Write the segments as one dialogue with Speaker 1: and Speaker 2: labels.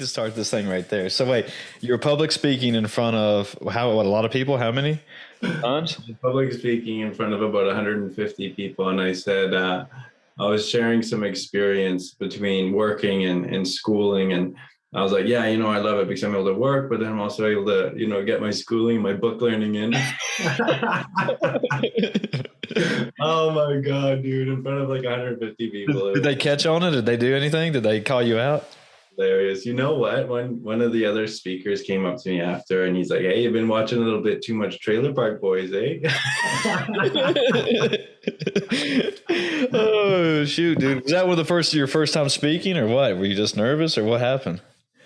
Speaker 1: to start this thing right there. So wait, you're public speaking in front of a lot of people? How many times?
Speaker 2: Public speaking in front of about 150 people, and I said I was sharing some experience between working and schooling, and I was like, yeah, I love it because I'm able to work, but then I'm also able to, get my schooling, my book learning in. Oh my God, dude, in front of like 150 people.
Speaker 1: Did they catch on it? Did they do anything? Did they call you out?
Speaker 2: Hilarious. You know what? One of the other speakers came up to me after and he's like, hey, you've been watching a little bit too much Trailer Park Boys, eh?
Speaker 1: Oh, shoot, dude. Was that your first time speaking or what? Were you just nervous or what happened?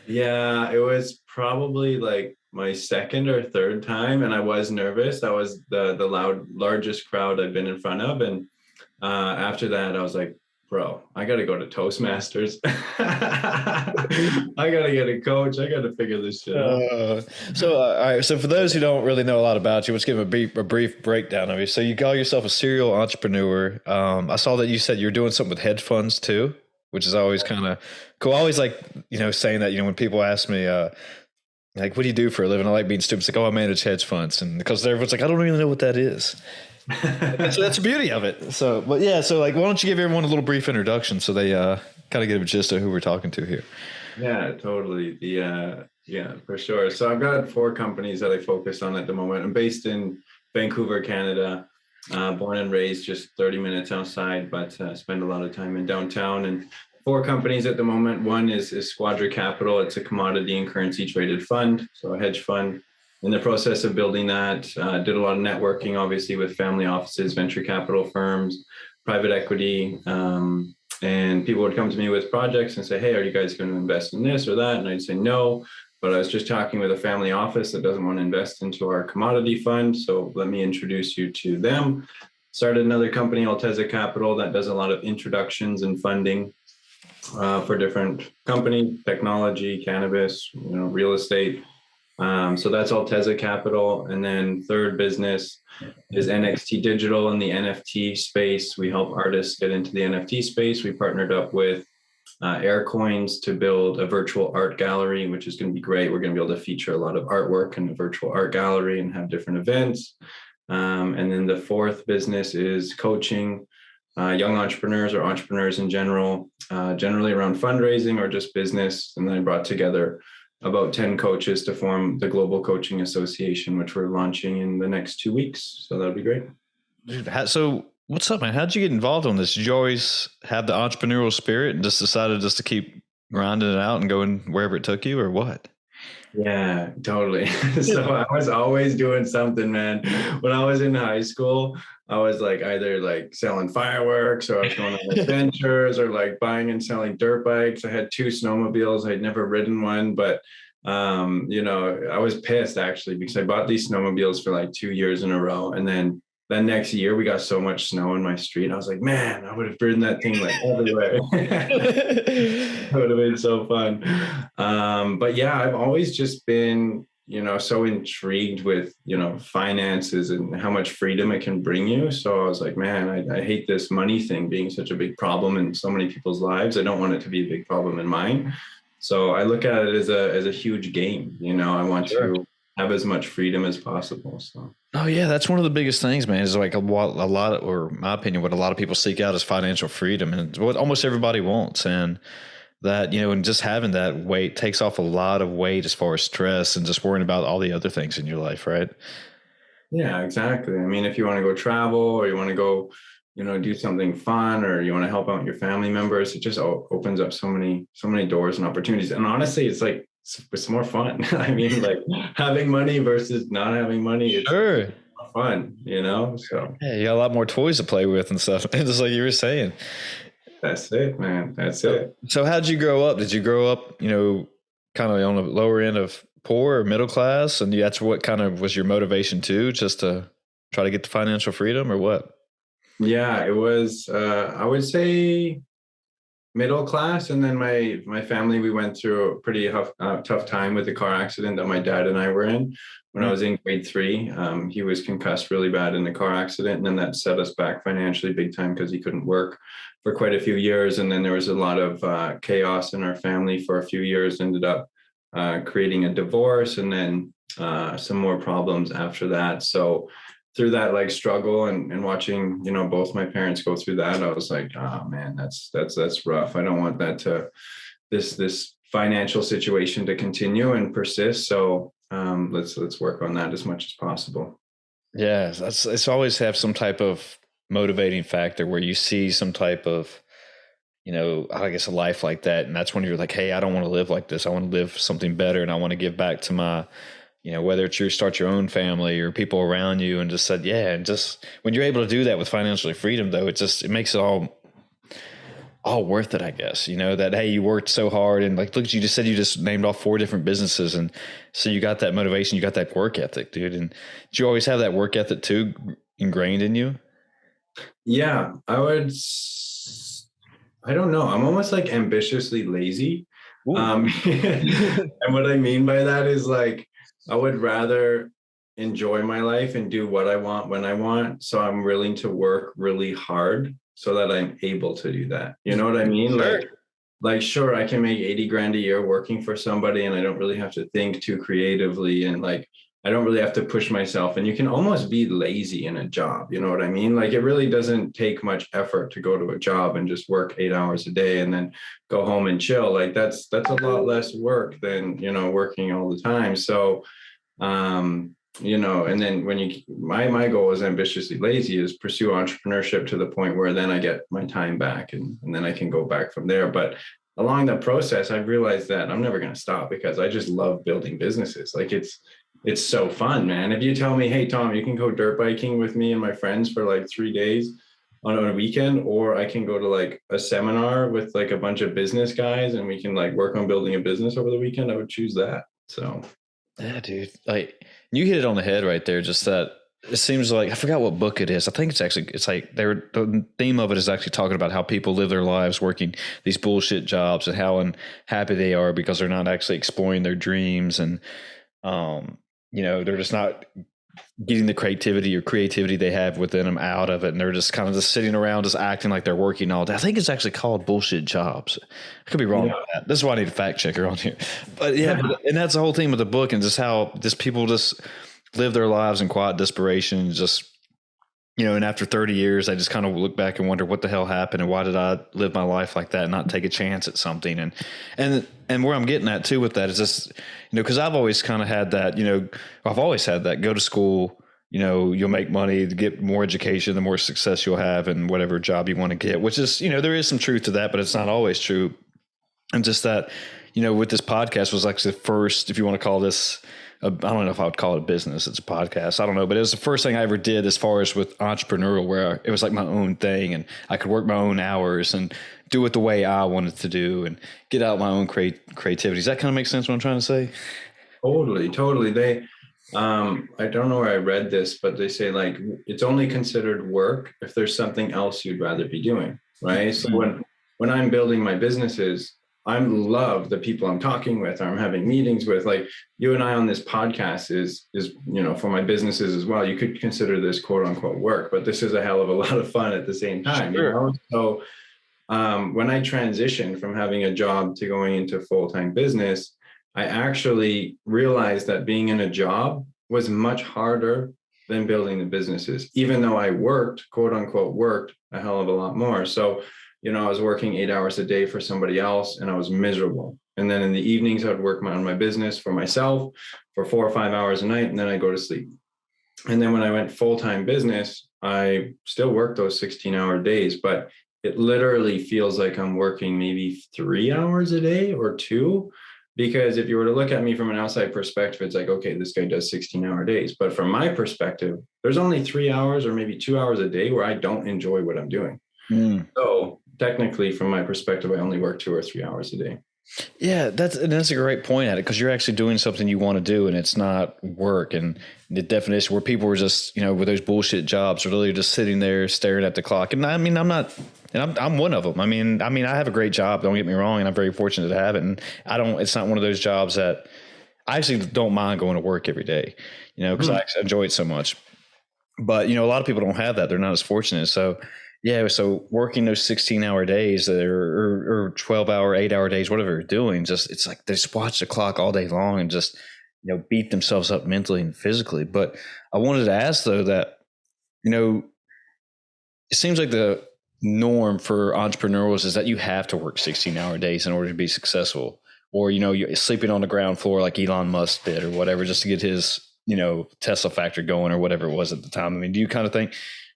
Speaker 2: Yeah, it was probably like my second or third time, and I was nervous. That was the largest crowd I've been in front of, and after that, I was like, bro, I got to go to Toastmasters. I got to get a coach. I got to figure this shit out.
Speaker 1: All right. So for those who don't really know a lot about you, let's give a brief breakdown of you. So you call yourself a serial entrepreneur. I saw that you said you're doing something with hedge funds too, which is always kind of cool. I always like, saying that, when people ask me, like, what do you do for a living? I like being stupid. It's like, oh, I manage hedge funds. And because everyone's like, I don't really know what that is. So that's the beauty of it. So, but yeah, so like, why don't you give everyone a little brief introduction so they kind of get a gist of who we're talking to here?
Speaker 2: Yeah, totally. Yeah, for sure. So I've got 4 companies that I focus on at the moment. I'm based in Vancouver, Canada, born and raised just 30 minutes outside, but spend a lot of time in downtown. And 4 companies at the moment. One is Squadra Capital. It's a commodity and currency traded fund, so a hedge fund. In the process of building that, did a lot of networking, obviously, with family offices, venture capital firms, private equity, and people would come to me with projects and say, hey, are you guys going to invest in this or that? And I'd say no, but I was just talking with a family office that doesn't want to invest into our commodity fund, so let me introduce you to them. Started another company, Alteza Capital, that does a lot of introductions and funding for different companies, technology, cannabis, real estate. So that's Alteza Capital. And then third business is NXT Digital in the NFT space. We help artists get into the NFT space. We partnered up with Aircoins to build a virtual art gallery, which is going to be great. We're going to be able to feature a lot of artwork in the virtual art gallery and have different events. And then the fourth business is coaching young entrepreneurs or entrepreneurs in general, generally around fundraising or just business. And then I brought together about 10 coaches to form the Global Coaching Association, which we're launching in the next 2 weeks. So that'll be great.
Speaker 1: So what's up, man? How'd you get involved on this? Did you always have the entrepreneurial spirit and just decided just to keep grinding it out and going wherever it took you, or what?
Speaker 2: Yeah, totally. So I was always doing something, man. When I was in high school, I was like either like selling fireworks or I was going on adventures or like buying and selling dirt bikes. I had 2 snowmobiles. I'd never ridden one, but I was pissed actually because I bought these snowmobiles for like 2 years in a row. And then that next year we got so much snow in my street. I was like, man, I would have ridden that thing like everywhere. It would have been so fun. But yeah, I've always just been, so intrigued with, finances and how much freedom it can bring you. So I was like, man, I hate this money thing being such a big problem in so many people's lives. I don't want it to be a big problem in mine. So I look at it as a huge game. I want to have as much freedom as possible. So.
Speaker 1: Oh yeah, that's one of the biggest things, man. Is like a lot of, or in my opinion, what a lot of people seek out is financial freedom, and what almost everybody wants. And that, and just having that weight takes off a lot of weight as far as stress and just worrying about all the other things in your life, right?
Speaker 2: Yeah, exactly. I mean, if you want to go travel or you want to go, do something fun, or you want to help out your family members, it just opens up so many doors and opportunities. And honestly, it's like, it's more fun. I mean, like having money versus not having money. It's more fun, so.
Speaker 1: Yeah, you got a lot more toys to play with and stuff. Just like you were saying.
Speaker 2: That's it, man. That's it.
Speaker 1: So how'd you grow up? Did you grow up, kind of on the lower end of poor or middle class? And that's what kind of was your motivation too, just to try to get the financial freedom, or what?
Speaker 2: Yeah, it was, I would say middle class, and then my family, we went through a pretty tough time with the car accident that my dad and I were in when I was in grade 3. He was concussed really bad in the car accident, and then that set us back financially big time because he couldn't work for quite a few years. And then there was a lot of chaos in our family for a few years, ended up creating a divorce, and then some more problems after that. So through that like struggle and watching, both my parents go through that, I was like, oh man, that's rough. I don't want that to this financial situation to continue and persist. So let's work on that as much as possible.
Speaker 1: Yeah, it's always have some type of motivating factor where you see some type of, I guess a life like that. And that's when you're like, hey, I don't want to live like this. I want to live something better. And I want to give back to my, whether it's you start your own family or people around you, and just said, yeah. And just when you're able to do that with financial freedom, though, it makes it all worth it, I guess, that, hey, you worked so hard, and like, look, you just said you just named off 4 different businesses. And so you got that motivation, you got that work ethic, dude. And did you always have that work ethic too ingrained in you?
Speaker 2: Yeah, I don't know. I'm almost like ambitiously lazy. And what I mean by that is like, I would rather enjoy my life and do what I want when I want. So I'm willing to work really hard so that I'm able to do that. You know what I mean?
Speaker 1: Sure.
Speaker 2: Like, sure, I can make 80 grand a year working for somebody, and I don't really have to think too creatively, and like, I don't really have to push myself. And you can almost be lazy in a job. You know what I mean? Like, it really doesn't take much effort to go to a job and just work 8 hours a day and then go home and chill. Like that's a lot less work than, working all the time. So, and then when my goal is ambitiously lazy is pursue entrepreneurship to the point where then I get my time back, and then I can go back from there. But along that process, I've realized that I'm never going to stop because I just love building businesses. Like it's so fun, man. If you tell me, hey, Tom, you can go dirt biking with me and my friends for like 3 days on a weekend, or I can go to like a seminar with like a bunch of business guys and we can like work on building a business over the weekend, I would choose that. So
Speaker 1: yeah, dude, like you hit it on the head right there. Just that it seems like, I forgot what book it is. I think it's like the theme of it is actually talking about how people live their lives working these bullshit jobs and how unhappy they are because they're not actually exploring their dreams. And, they're just not getting the creativity they have within them out of it. And they're just kind of just sitting around, just acting like they're working all day. I think it's actually called bullshit jobs. I could be wrong about that. This is why I need a fact checker on here. But yeah, and that's the whole theme of the book, and just how just people just live their lives in quiet desperation. Just, and after 30 years, I just kind of look back and wonder what the hell happened and why did I live my life like that and not take a chance at something. And where I'm getting at too with that is just, because I've always kind of had that, I've always had that, go to school, you'll make money, get more education, the more success you'll have in whatever job you want to get, which is, there is some truth to that, but it's not always true. And just that, with this podcast was like the first, if you want to call this, I don't know if I would call it a business. It's a podcast. I don't know, but it was the first thing I ever did as far as with entrepreneurial, where it was like my own thing and I could work my own hours and do it the way I wanted to do and get out my own creativity. Does that kind of make sense what I'm trying to say?
Speaker 2: Totally. I don't know where I read this, but they say like, it's only considered work if there's something else you'd rather be doing. Right. So when I'm building my businesses, I love the people I'm talking with, or I'm having meetings with. Like you and I on this podcast is for my businesses as well. You could consider this quote unquote work, but this is a hell of a lot of fun at the same time.
Speaker 1: Sure.
Speaker 2: So when I transitioned from having a job to going into full-time business, I actually realized that being in a job was much harder than building the businesses, even though I quote unquote worked a hell of a lot more. So I was working 8 hours a day for somebody else and I was miserable. And then in the evenings, I would work on my business for myself for 4 or 5 hours a night, and then I go to sleep. And then when I went full-time business, I still work those 16-hour days, but it literally feels like I'm working maybe 3 hours a day or 2. Because if you were to look at me from an outside perspective, it's like, okay, this guy does 16-hour days. But from my perspective, there's only 3 hours or maybe 2 hours a day where I don't enjoy what I'm doing. So technically, from my perspective, I only work 2 or 3 hours a day.
Speaker 1: Yeah, that's a great point at it, because you're actually doing something you want to do and it's not work. And the definition where people were just, with those bullshit jobs, are really just sitting there staring at the clock. And I mean, I'm not And I'm one of them. I mean, I have a great job. Don't get me wrong, and I'm very fortunate to have it. And it's not one of those jobs that I actually don't mind going to work every day, because I
Speaker 2: Mhm.
Speaker 1: actually enjoy it so much. But a lot of people don't have that. They're not as fortunate. So yeah, so working those 16-hour days or 12-hour, 8-hour days, whatever they're doing, just it's like they just watch the clock all day long and just beat themselves up mentally and physically. But I wanted to ask though that you know it seems like the norm for entrepreneurs is that you have to work 16-hour days in order to be successful, or you're sleeping on the ground floor like Elon Musk did or whatever, just to get his Tesla factory going or whatever it was at the time. I mean, do you kind of think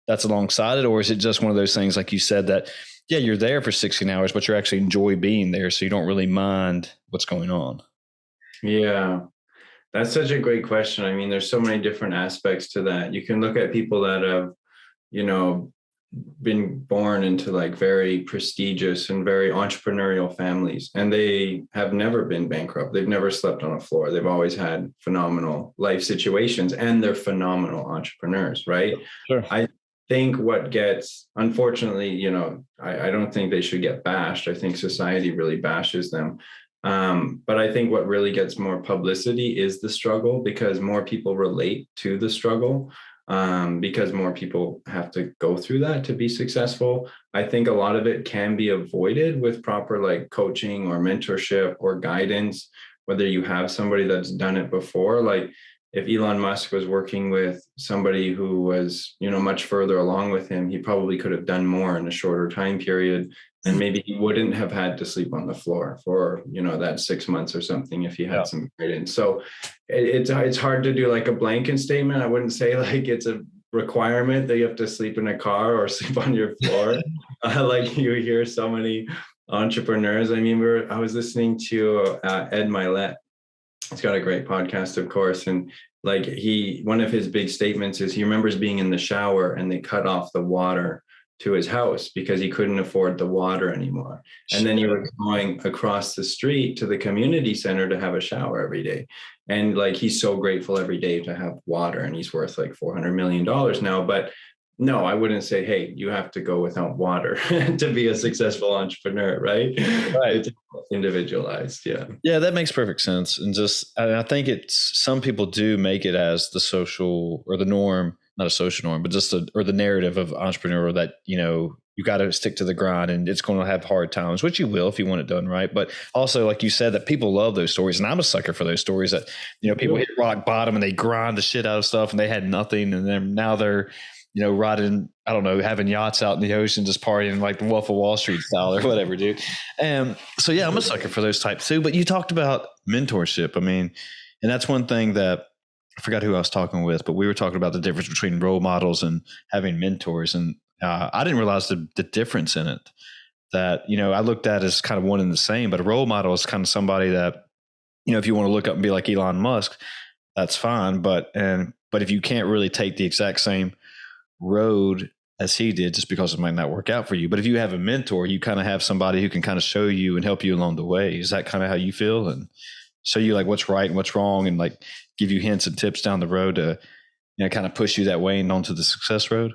Speaker 1: that's alongside it, or is it just one of those things like you said that yeah, you're there for 16 hours but you actually enjoy being there, so you don't really mind what's going on?
Speaker 2: Yeah, that's such a great question. I mean, there's so many different aspects to that. You can look at people that have, you know, been born into like very prestigious and very entrepreneurial families, and they have never been bankrupt. They've never slept on a floor. They've always had phenomenal life situations, and they're phenomenal entrepreneurs, right?
Speaker 1: Sure.
Speaker 2: I think what gets, unfortunately, I don't think they should get bashed. I think society really bashes them. But I think what really gets more publicity is the struggle, because more people relate to the struggle, because more people have to go through that to be successful. I think a lot of it can be avoided with proper like coaching or mentorship or guidance, whether you have somebody that's done it before. Like if Elon Musk was working with somebody who was, much further along with him, he probably could have done more in a shorter time period. And maybe he wouldn't have had to sleep on the floor for, that 6 months or something if he
Speaker 1: Yeah.
Speaker 2: had some guidance. So it's hard to do like a blanket statement. I wouldn't say like it's a requirement that you have to sleep in a car or sleep on your floor. Like you hear so many entrepreneurs. I mean, I was listening to Ed Milet. He's got a great podcast, of course, and like one of his big statements is he remembers being in the shower and they cut off the water to his house because he couldn't afford the water anymore. And then he was going across the street to the community center to have a shower every day. And like he's so grateful every day to have water, and he's worth like $400 million now. But no, I wouldn't say, hey, you have to go without water to be a successful entrepreneur, right?
Speaker 1: Right.
Speaker 2: It's individualized. Yeah.
Speaker 1: Yeah, that makes perfect sense. And I think some people do make it as the social or the norm, not a social norm, but just or the narrative of entrepreneur that, you got to stick to the grind and it's going to have hard times, which you will if you want it done right. But also, like you said, that people love those stories. And I'm a sucker for those stories that, people hit rock bottom and they grind the shit out of stuff and they had nothing. And then now they're, riding, I don't know, having yachts out in the ocean, just partying like the Wolf of Wall Street style or whatever, dude. And so, yeah, I'm a sucker for those types too. But you talked about mentorship. I mean, and that's one thing that I forgot who I was talking with, but we were talking about the difference between role models and having mentors. And I didn't realize the difference in it, that, I looked at as kind of one and the same, but a role model is kind of somebody that, if you want to look up and be like Elon Musk, that's fine. But if you can't really take the exact same road as he did, just because it might not work out for you. But if you have a mentor, you kind of have somebody who can kind of show you and help you along the way. Is that kind of how you feel, and show you like what's right and what's wrong, and like give you hints and tips down the road to, kind of push you that way and onto the success road?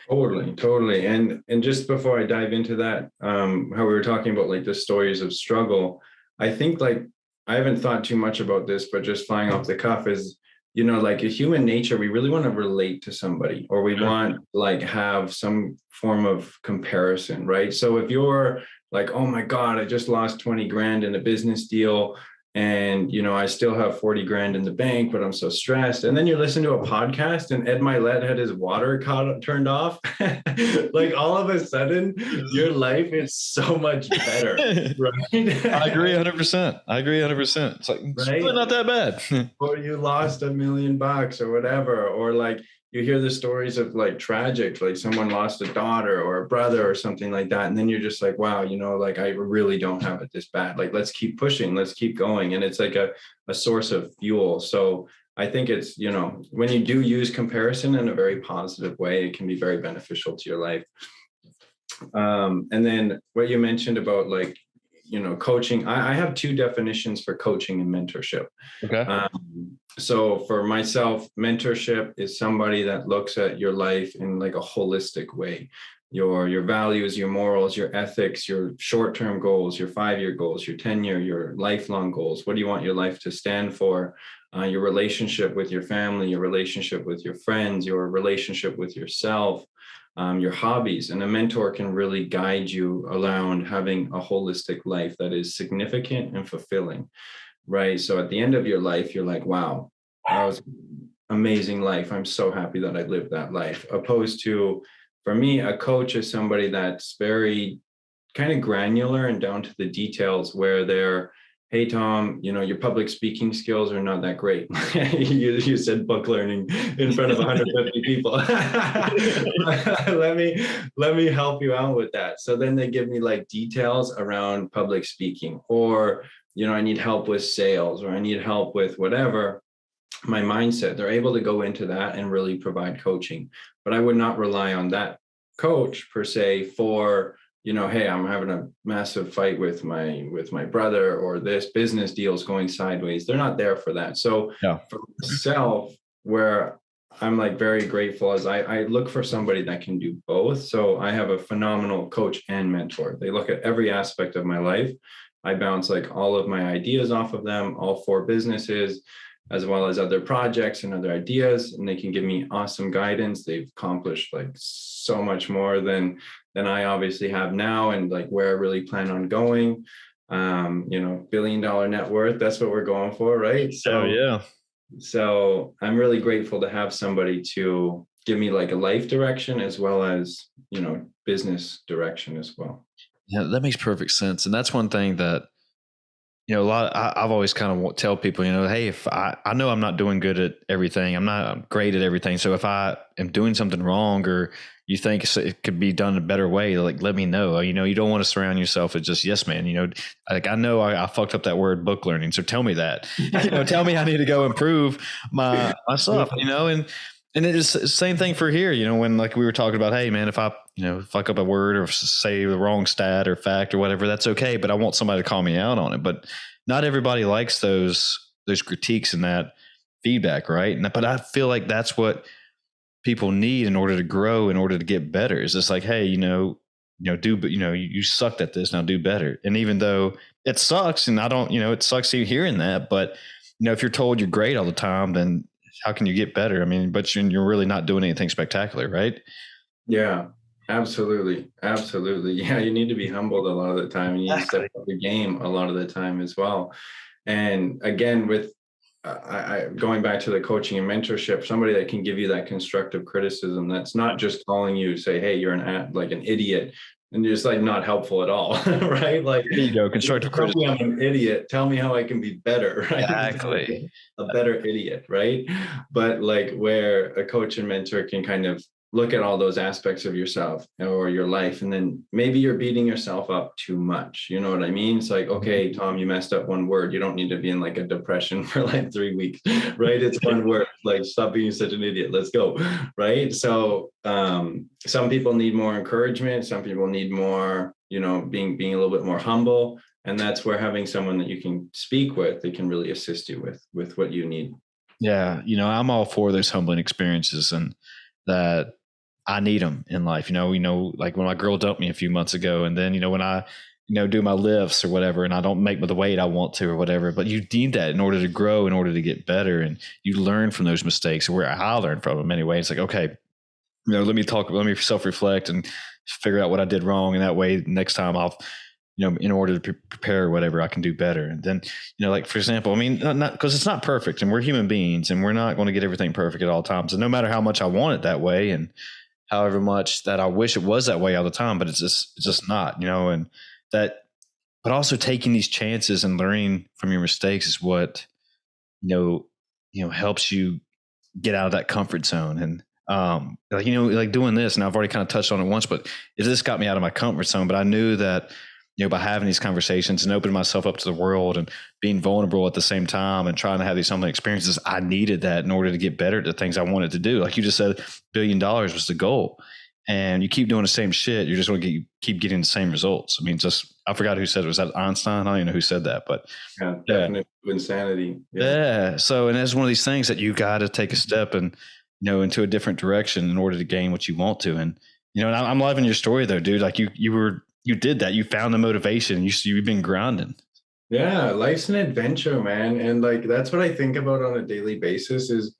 Speaker 2: Totally. And just before I dive into that, how we were talking about like the stories of struggle, I think like I haven't thought too much about this, but just flying off the cuff is, like a human nature, we really want to relate to somebody, or we want like have some form of comparison, right? So if you're like, oh my God, I just lost 20 grand in a business deal, and I still have 40 grand in the bank, but I'm so stressed. And then you listen to a podcast and Ed Milet had his water turned off. Like all of a sudden, your life is so much better, right?
Speaker 1: I agree 100%. I agree 100%. It's like, it's
Speaker 2: Right?
Speaker 1: really not that bad.
Speaker 2: Or you lost $1 million or whatever, or like you hear the stories of like tragic, like someone lost a daughter or a brother or something like that, and then you're just like, wow, like I really don't have it this bad, like let's keep pushing, let's keep going. And it's like a source of fuel. So I think it's, when you do use comparison in a very positive way, it can be very beneficial to your life. And then what you mentioned about like, coaching, I have two definitions for coaching and mentorship.
Speaker 1: Okay.
Speaker 2: So for myself, mentorship is somebody that looks at your life in like a holistic way. your values, your morals, your ethics, your short-term goals, your 5-year goals, your 10-year, your lifelong goals. What do you want your life to stand for? Your relationship with your family, your relationship with your friends, your relationship with yourself, your hobbies. And a mentor can really guide you around having a holistic life that is significant and fulfilling, right? So at the end of your life, you're like, wow, that was an amazing life. I'm so happy that I lived that life. Opposed to, for me, a coach is somebody that's very kind of granular and down to the details, where they're, hey Tom, your public speaking skills are not that great. you said book learning in front of 150 people. let me help you out with that. So then they give me like details around public speaking, or I need help with sales, or I need help with whatever, my mindset. They're able to go into that and really provide coaching. But I would not rely on that coach per se for, hey, I'm having a massive fight with my brother, or this business deal is going sideways. They're not there for that. So
Speaker 1: Yeah.
Speaker 2: for myself, where I'm like very grateful, as I look for somebody that can do both. So I have a phenomenal coach and mentor. They look at every aspect of my life. I bounce like all of my ideas off of them, all 4 businesses, as well as other projects and other ideas, and they can give me awesome guidance. They've accomplished like so much more than I obviously have now, and like where I really plan on going. $1 billion net worth, that's what we're going for, right?
Speaker 1: Oh yeah.
Speaker 2: So I'm really grateful to have somebody to give me like a life direction, as well as business direction as well.
Speaker 1: Yeah, that makes perfect sense. And that's one thing that, I've always kind of tell people, hey, if I know I'm not doing good at everything, I'm not great at everything. So if I am doing something wrong, or you think it could be done a better way, like, let me know. You don't want to surround yourself with just yes, man. Like I know I fucked up that word book learning. So tell me that, tell me I need to go improve my stuff, and it's the same thing for here, when like we were talking about, hey man, if I, fuck up a word or say the wrong stat or fact or whatever, that's okay. But I want somebody to call me out on it. But not everybody likes those critiques and that feedback, right? But I feel like that's what people need in order to grow, in order to get better. Is just like, hey, you sucked at this, now do better. And even though it sucks, and I don't, it sucks hearing that, but if you're told you're great all the time, then how can you get better? I mean, but you're really not doing anything spectacular, right?
Speaker 2: Yeah, absolutely. Absolutely. Yeah, you need to be humbled a lot of the time, and you need to step up your game a lot of the time as well. And again, with going back to the coaching and mentorship, somebody that can give you that constructive criticism, that's not just calling you, say, hey, you're like an idiot, and you're just like not helpful at all, right? Like,
Speaker 1: there you go, constructive criticism.
Speaker 2: I'm an idiot. Tell me how I can be better, right?
Speaker 1: Exactly.
Speaker 2: A better idiot, right? But like where a coach and mentor can kind of look at all those aspects of yourself or your life, and then maybe you're beating yourself up too much. You know what I mean? It's like, okay, Tom, you messed up one word. You don't need to be in like a depression for like 3 weeks, right? It's one word. Like, stop being such an idiot. Let's go, right? So some people need more encouragement. Some people need more, being a little bit more humble. And that's where having someone that you can speak with, they can really assist you with what you need.
Speaker 1: Yeah, I'm all for those humbling experiences, and that I need them in life. Like when my girl dumped me a few months ago, and then when I do my lifts or whatever, and I don't make the weight I want to or whatever. But you need that in order to grow, in order to get better, and you learn from those mistakes. Where I learn from them anyway. It's like, okay, let me self-reflect and figure out what I did wrong, and that way next time I'll, in order to prepare whatever, I can do better. And then, like for example, I mean, not because it's not perfect, and we're human beings, and we're not going to get everything perfect at all times. And no matter how much I want it that way, and however much that I wish it was that way all the time, but it's just not, and that, but also taking these chances and learning from your mistakes is what, helps you get out of that comfort zone. And, like doing this, and I've already kind of touched on it once, but this got me out of my comfort zone. But I knew that, by having these conversations and opening myself up to the world and being vulnerable at the same time and trying to have these humbling experiences, I needed that in order to get better at the things I wanted to do. Like you just said, $1 billion was the goal, and you keep doing the same shit, you're just going to keep getting the same results. I mean, I forgot who said it. Was that Einstein? I don't even know who said that, but
Speaker 2: yeah, definitely insanity.
Speaker 1: Yeah. So, and it's one of these things that you got to take a step and, into a different direction in order to gain what you want to. And, And I'm loving your story though, dude. Like you did that. You found the motivation. You've been grinding.
Speaker 2: Yeah, life's an adventure, man. And like that's what I think about on a daily basis is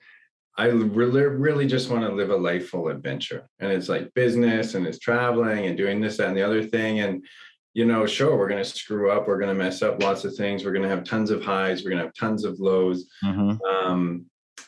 Speaker 2: I really just want to live a life full of adventure. And it's like business and it's traveling and doing this, that, and the other thing. And, sure, we're going to screw up. We're going to mess up lots of things. We're going to have tons of highs. We're going to have tons of lows.
Speaker 1: Mm-hmm.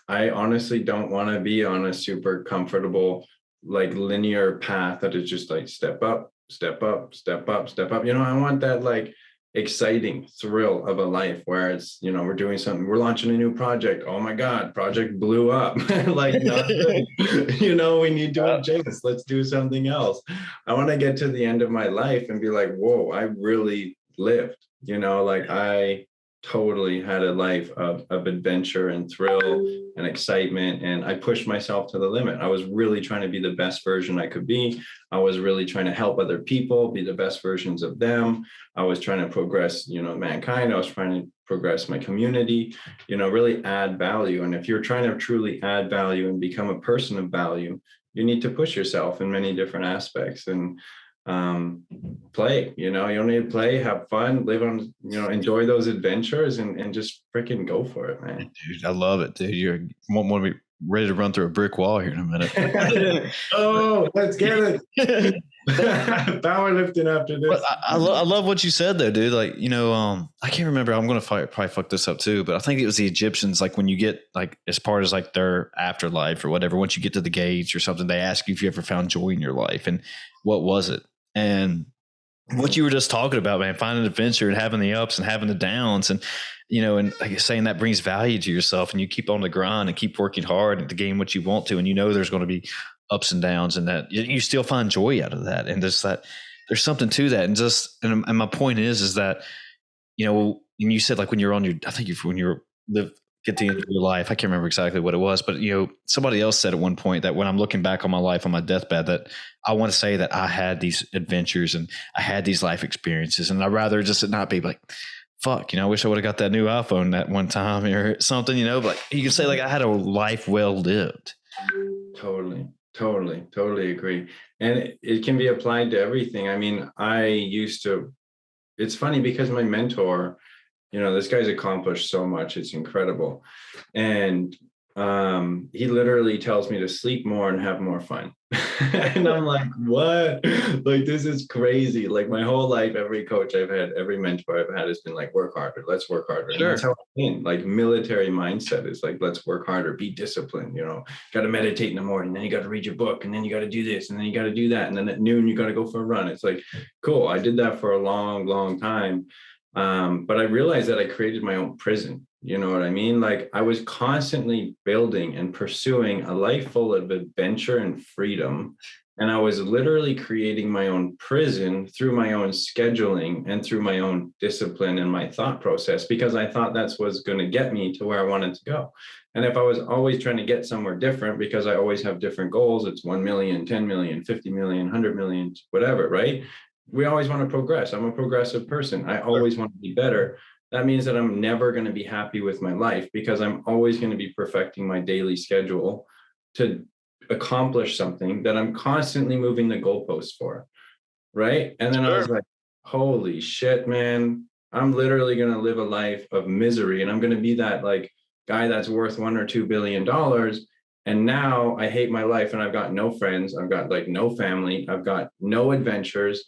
Speaker 2: I honestly don't want to be on a super comfortable, like linear path that is just like step up, step up, step up, step up. I want that like exciting thrill of a life where it's, we're doing something, we're launching a new project. Oh my God, project blew up. Like, not good. We need to adjust. Let's do something else. I want to get to the end of my life and be like, whoa, I really lived, like I totally had a life of adventure and thrill and excitement, and I pushed myself to the limit. I was really trying to be the best version I could be. I was really trying to help other people be the best versions of them. I was trying to progress, mankind. I was trying to progress my community, really add value. And if you're trying to truly add value and become a person of value, you need to push yourself in many different aspects. And play, you don't need to play, have fun, live on, enjoy those adventures and just freaking go for it, man.
Speaker 1: Dude, I love it, dude. You're want to be ready to run through a brick wall here in a minute.
Speaker 2: Oh, let's get it. Powerlifting after this.
Speaker 1: I love what you said though, dude. Like, I can't remember. I'm going to probably fuck this up too, but I think it was the Egyptians. Like when you get like, as part as like their afterlife or whatever, once you get to the gates or something, they ask you if you ever found joy in your life and what was it? And what you were just talking about, man, finding adventure and having the ups and having the downs and, and like you're saying that brings value to yourself and you keep on the grind and keep working hard to gain what you want to. And there's going to be ups and downs and that you still find joy out of that. And just that there's something to that. And my point is that, and you said like when you're on your, I think when you're get to the end of your life, I can't remember exactly what it was, but somebody else said at one point that when I'm looking back on my life on my deathbed, that I want to say that I had these adventures and I had these life experiences, and I'd rather just not be like, fuck, I wish I would have got that new iPhone that one time or something, but like you can say like I had a life well lived.
Speaker 2: Totally agree. And it can be applied to everything. I mean, it's funny because my mentor, this guy's accomplished so much. It's incredible. And he literally tells me to sleep more and have more fun. And I'm like, what? Like, this is crazy. Like my whole life, every coach I've had, every mentor I've had has been like, work harder. Let's work harder. And that's how I've been. Like military mindset is like, let's work harder, be disciplined, got to meditate in the morning. Then you got to read your book and then you got to do this and then you got to do that. And then at noon, you got to go for a run. It's like, cool. I did that for a long, long time. But I realized that I created my own prison. You know what I mean? Like I was constantly building and pursuing a life full of adventure and freedom. And I was literally creating my own prison through my own scheduling and through my own discipline and my thought process, because I thought that's what's going to get me to where I wanted to go. And if I was always trying to get somewhere different, because I always have different goals, it's 1 million, 10 million, 50 million, 100 million, whatever, right? We always want to progress. I'm a progressive person. I always want to be better. That means that I'm never going to be happy with my life because I'm always going to be perfecting my daily schedule to accomplish something that I'm constantly moving the goalposts for. Right. And then I was like, holy shit, man, I'm literally going to live a life of misery. And I'm going to be that like guy that's worth $1 or $2 billion. And now I hate my life and I've got no friends. I've got like no family. I've got no adventures.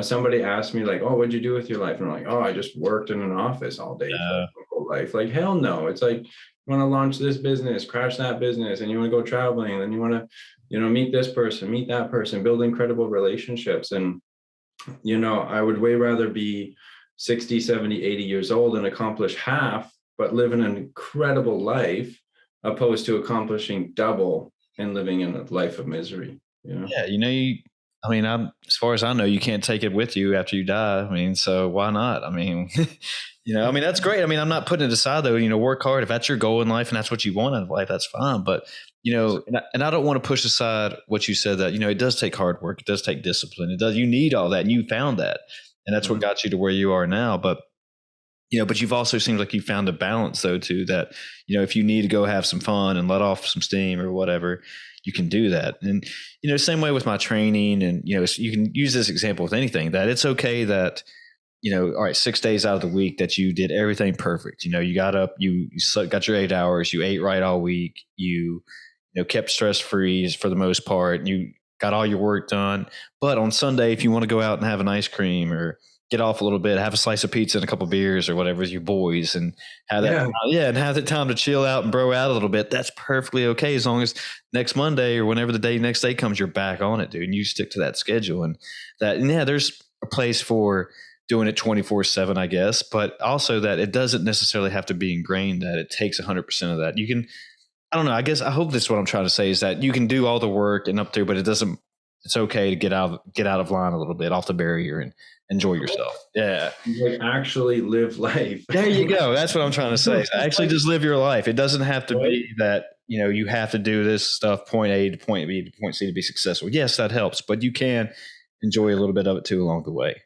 Speaker 2: Somebody asked me like, oh, what'd you do with your life? And I'm like, oh, I just worked in an office all day for my whole life. Like, hell no. It's like, you want to launch this business, crash that business, and you want to go traveling. And then you want to, meet this person, meet that person, build incredible relationships. And, I would way rather be 60, 70, 80 years old and accomplish half, but live in an incredible life opposed to accomplishing double and living in a life of misery.
Speaker 1: Yeah. As far as I know, you can't take it with you after you die. So why not? That's great. I'm not putting it aside though, work hard. If that's your goal in life and that's what you want in life, that's fine. But, and I don't want to push aside what you said that, it does take hard work. It does take discipline. You need all that and you found that. And that's what got you to where you are now. But but you've also seemed like you found a balance though too, that, if you need to go have some fun and let off some steam or whatever, you can do that. And, same way with my training, and, you can use this example with anything, that it's okay that, all right, 6 days out of the week that you did everything perfect. You got up, you got your 8 hours, you ate right all week, kept stress free for the most part, and you got all your work done. But on Sunday, if you want to go out and have an ice cream or get off a little bit, have a slice of pizza and a couple of beers or whatever with your boys, and have that, and have that time to chill out and bro out a little bit, that's perfectly okay, as long as next Monday or whenever the next day comes, you're back on it, dude, and you stick to that schedule. And yeah, there's a place for doing it 24/7, I guess, but also that it doesn't necessarily have to be ingrained that it takes 100% of that. You can, I don't know, I guess, I hope that's what I'm trying to say, is that you can do all the work and up there, but it's okay to get out of line a little bit, off the barrier, and enjoy yourself. Yeah.
Speaker 2: Like actually live life.
Speaker 1: There you go. That's what I'm trying to say. Actually just live your life. It doesn't have to be that, you have to do this stuff, point A to point B to point C to be successful. Yes, that helps, but you can enjoy a little bit of it too along the way.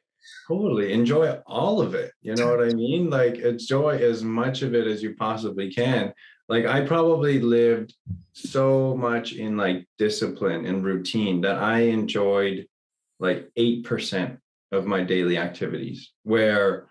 Speaker 2: Totally enjoy all of it. You know what I mean? Like, enjoy as much of it as you possibly can. Like, I probably lived so much in like discipline and routine that I enjoyed like 8% of my daily activities, where,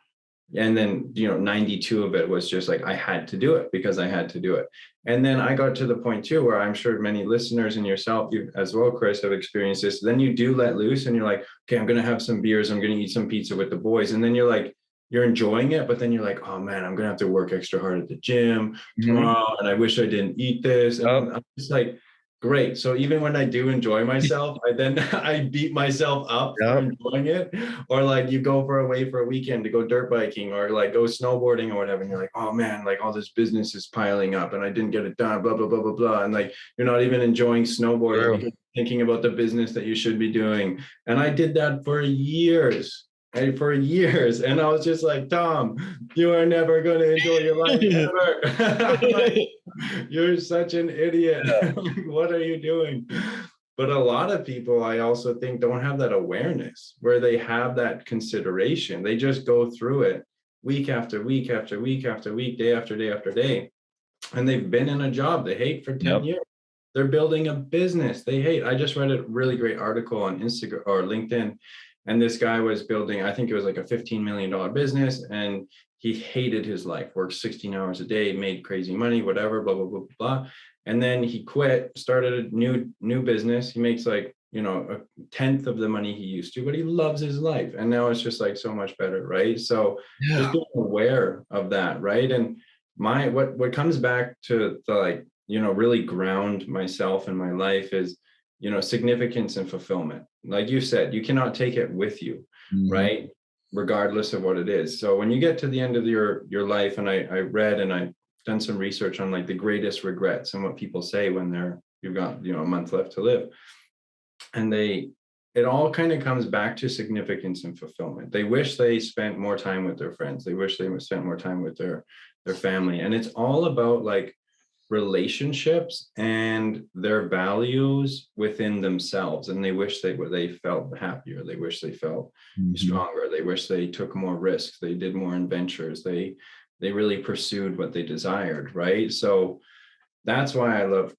Speaker 2: and then 92 of it was just like I had to do it because I had to do it. And then I got to the point too where I'm sure many listeners and yourself, you as well, Chris, have experienced this. Then you do let loose and you're like, okay, I'm gonna have some beers, I'm gonna eat some pizza with the boys, and then you're like, you're enjoying it, but then you're like, oh man, I'm gonna have to work extra hard at the gym tomorrow, and I wish I didn't eat this. And I'm just like, great. So even when I do enjoy myself, I beat myself up for enjoying it. Or like you go away for a weekend to go dirt biking or like go snowboarding or whatever, and you're like, oh man, like all this business is piling up and I didn't get it done, blah blah blah blah blah. And like you're not even enjoying snowboarding because you're thinking about the business that you should be doing. And I did that for years. And I was just like, Tom, you are never going to enjoy your life ever. Like, you're such an idiot. What are you doing? But a lot of people, I also think, don't have that awareness where they have that consideration. They just go through it week after week after week after week, day after day after day. And they've been in a job they hate for 10 years. They're building a business they hate. I just read a really great article on Instagram or LinkedIn. And this guy was building, I think it was like a $15 million business, and he hated his life, worked 16 hours a day, made crazy money, whatever, blah, blah, blah, blah. And then he quit, started a new business. He makes like, a tenth of the money he used to, but he loves his life. And now it's just like so much better, right? So just being aware of that, right? And what comes back to the like, really ground myself in my life is, significance and fulfillment. Like you said, you cannot take it with you, right? Regardless of what it is. So when you get to the end of your life, and I read and I've done some research on like the greatest regrets and what people say when you've got, a month left to live. And it all kind of comes back to significance and fulfillment. They wish they spent more time with their friends. They wish they spent more time with their family. And it's all about like relationships and their values within themselves, and they wish they felt happier, they wish they felt stronger, they wish they took more risks, they did more adventures, they really pursued what they desired, right? So that's why I love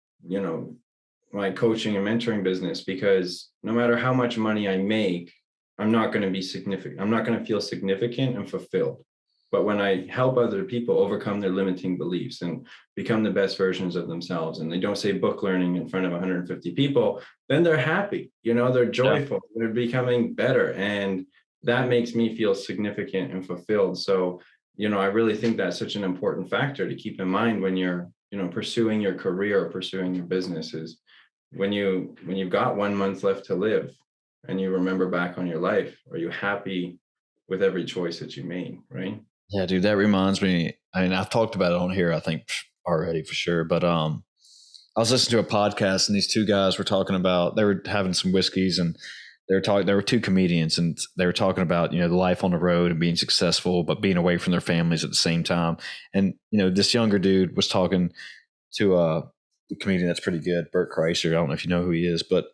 Speaker 2: my coaching and mentoring business, because no matter how much money I make, I'm not going to be significant, I'm not going to feel significant and fulfilled. But when I help other people overcome their limiting beliefs and become the best versions of themselves, and they don't say book learning in front of 150 people, then they're happy, they're joyful, they're becoming better. And that makes me feel significant and fulfilled. So, I really think that's such an important factor to keep in mind when you're, pursuing your career or pursuing your business, is when you've got 1 month left to live and you remember back on your life, are you happy with every choice that you made, right?
Speaker 1: Yeah, dude, that reminds me. I mean, I've talked about it on here, I think already for sure, but I was listening to a podcast, and these two guys were talking about, they were having some whiskeys, and there were two comedians, and they were talking about, the life on the road and being successful, but being away from their families at the same time. And, this younger dude was talking to a comedian that's pretty good, Bert Kreischer. I don't know if you know who he is, but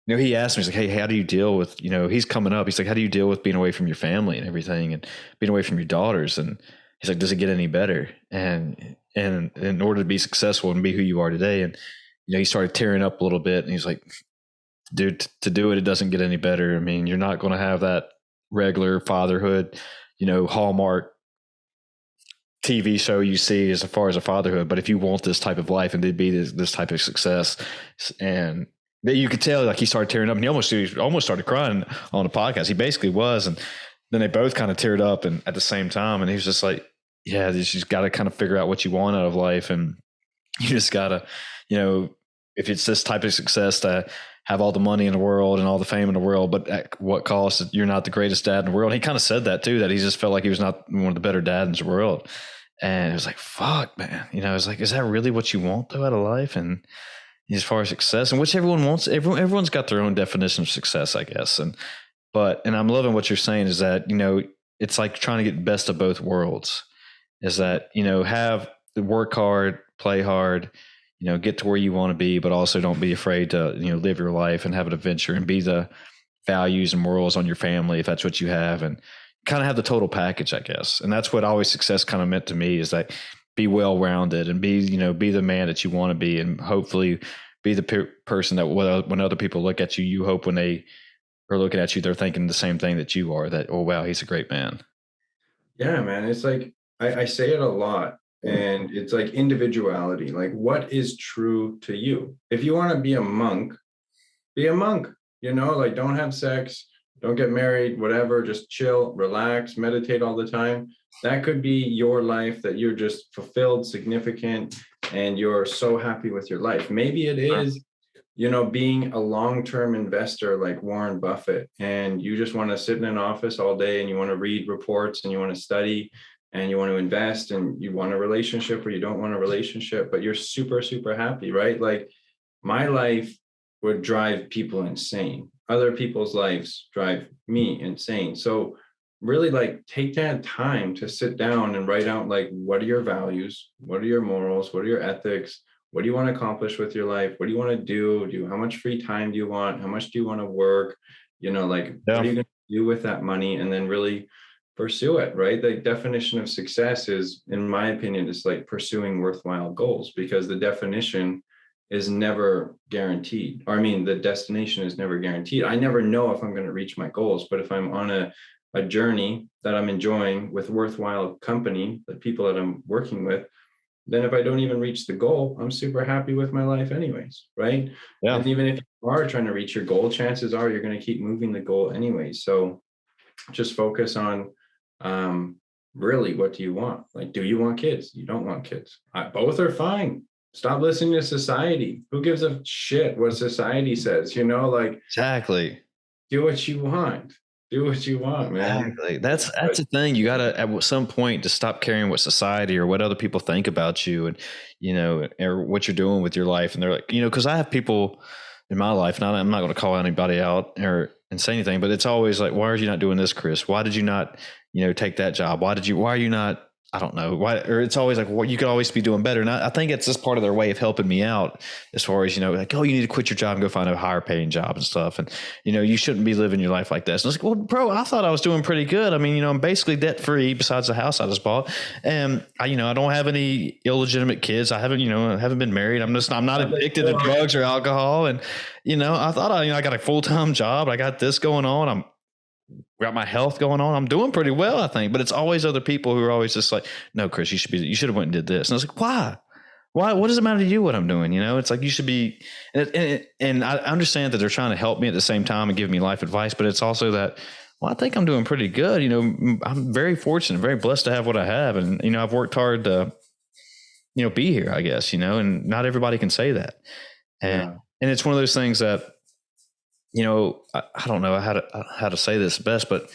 Speaker 1: He asked me, he's like, hey, how do you deal with, he's coming up. He's like, how do you deal with being away from your family and everything and being away from your daughters? And he's like, does it get any better? And in order to be successful and be who you are today. And, he started tearing up a little bit and he's like, dude, to do it, it doesn't get any better. I mean, you're not going to have that regular fatherhood, Hallmark TV show you see as far as a fatherhood. But if you want this type of life and to be this type of success, and that you could tell, like he started tearing up, and he almost started crying on the podcast. He basically was, and then they both kind of teared up, and at the same time, and he was just like, "Yeah, you just got to kind of figure out what you want out of life, and you just got to, if it's this type of success to have all the money in the world and all the fame in the world, but at what cost? You're not the greatest dad in the world." And he kind of said that too, that he just felt like he was not one of the better dads in the world. And it was like, fuck, man. It's like, is that really what you want though out of life? And as far as success, and which everyone wants, everyone's got their own definition of success, I guess. And I'm loving what you're saying is that, it's like trying to get the best of both worlds is that, have the work hard, play hard, get to where you want to be, but also don't be afraid to, live your life and have an adventure and be the values and morals on your family, if that's what you have, and kind of have the total package, I guess. And that's what always success kind of meant to me is like, be well-rounded and be, be the man that you want to be. And hopefully be the person that when other people look at you, you hope when they are looking at you, they're thinking the same thing that you are, that, oh, wow, he's a great man.
Speaker 2: Yeah, man. It's like, I say it a lot, and it's like individuality. Like, what is true to you? If you want to be a monk, like don't have sex, don't get married, whatever, just chill, relax, meditate all the time. That could be your life, that you're just fulfilled, significant, and you're so happy with your life. Maybe it is, being a long-term investor like Warren Buffett, and you just want to sit in an office all day and you want to read reports and you want to study and you want to invest and you want a relationship or you don't want a relationship, but you're super, super happy, right? Like my life would drive people insane. Other people's lives drive me insane. So really like take that time to sit down and write out like, what are your values? What are your morals? What are your ethics? What do you want to accomplish with your life? What do you want to do? How much free time do you want? How much do you want to work? What are you going to do with that money? And then really pursue it, right? The definition of success is, in my opinion, is like pursuing worthwhile goals, because the definition is never guaranteed. Or I mean, the destination is never guaranteed. I never know if I'm going to reach my goals, but if I'm on a journey that I'm enjoying with worthwhile company, the people that I'm working with, then if I don't even reach the goal, I'm super happy with my life anyways, right? Yeah. And even if you are trying to reach your goal, chances are you're going to keep moving the goal anyways. So just focus on really, what do you want? Like, do you want kids? You don't want kids. Both are fine. Stop listening to society. Who gives a shit what society says? Like
Speaker 1: exactly.
Speaker 2: Do what you want. Do what you want, man.
Speaker 1: Exactly. That's the thing. You gotta at some point to stop caring what society or what other people think about you, and or what you're doing with your life. And they're like, because I have people in my life, and I'm not going to call anybody out and say anything, but it's always like, why are you not doing this, Chris? Why did you not, take that job? Why are you not? I don't know why, or it's always like, well, you could always be doing better. And I think it's just part of their way of helping me out as far as, like, oh, you need to quit your job and go find a higher paying job and stuff. And, you shouldn't be living your life like this. And I was like, well, bro, I thought I was doing pretty good. I mean, I'm basically debt free besides the house I just bought. And I don't have any illegitimate kids. I haven't been married. I'm not addicted to drugs or alcohol. And, I thought I got a full-time job. I got this going on. Got my health going on. I'm doing pretty well, I think, but it's always other people who are always just like, no, Chris, you should have went and did this. And I was like, why, what does it matter to you what I'm doing? It's like, you should be, and I understand that they're trying to help me at the same time and give me life advice, but it's also that, well, I think I'm doing pretty good. I'm very fortunate, very blessed to have what I have. And, I've worked hard to, be here, I guess, and not everybody can say that. And it's one of those things that, I don't know how to say this best, but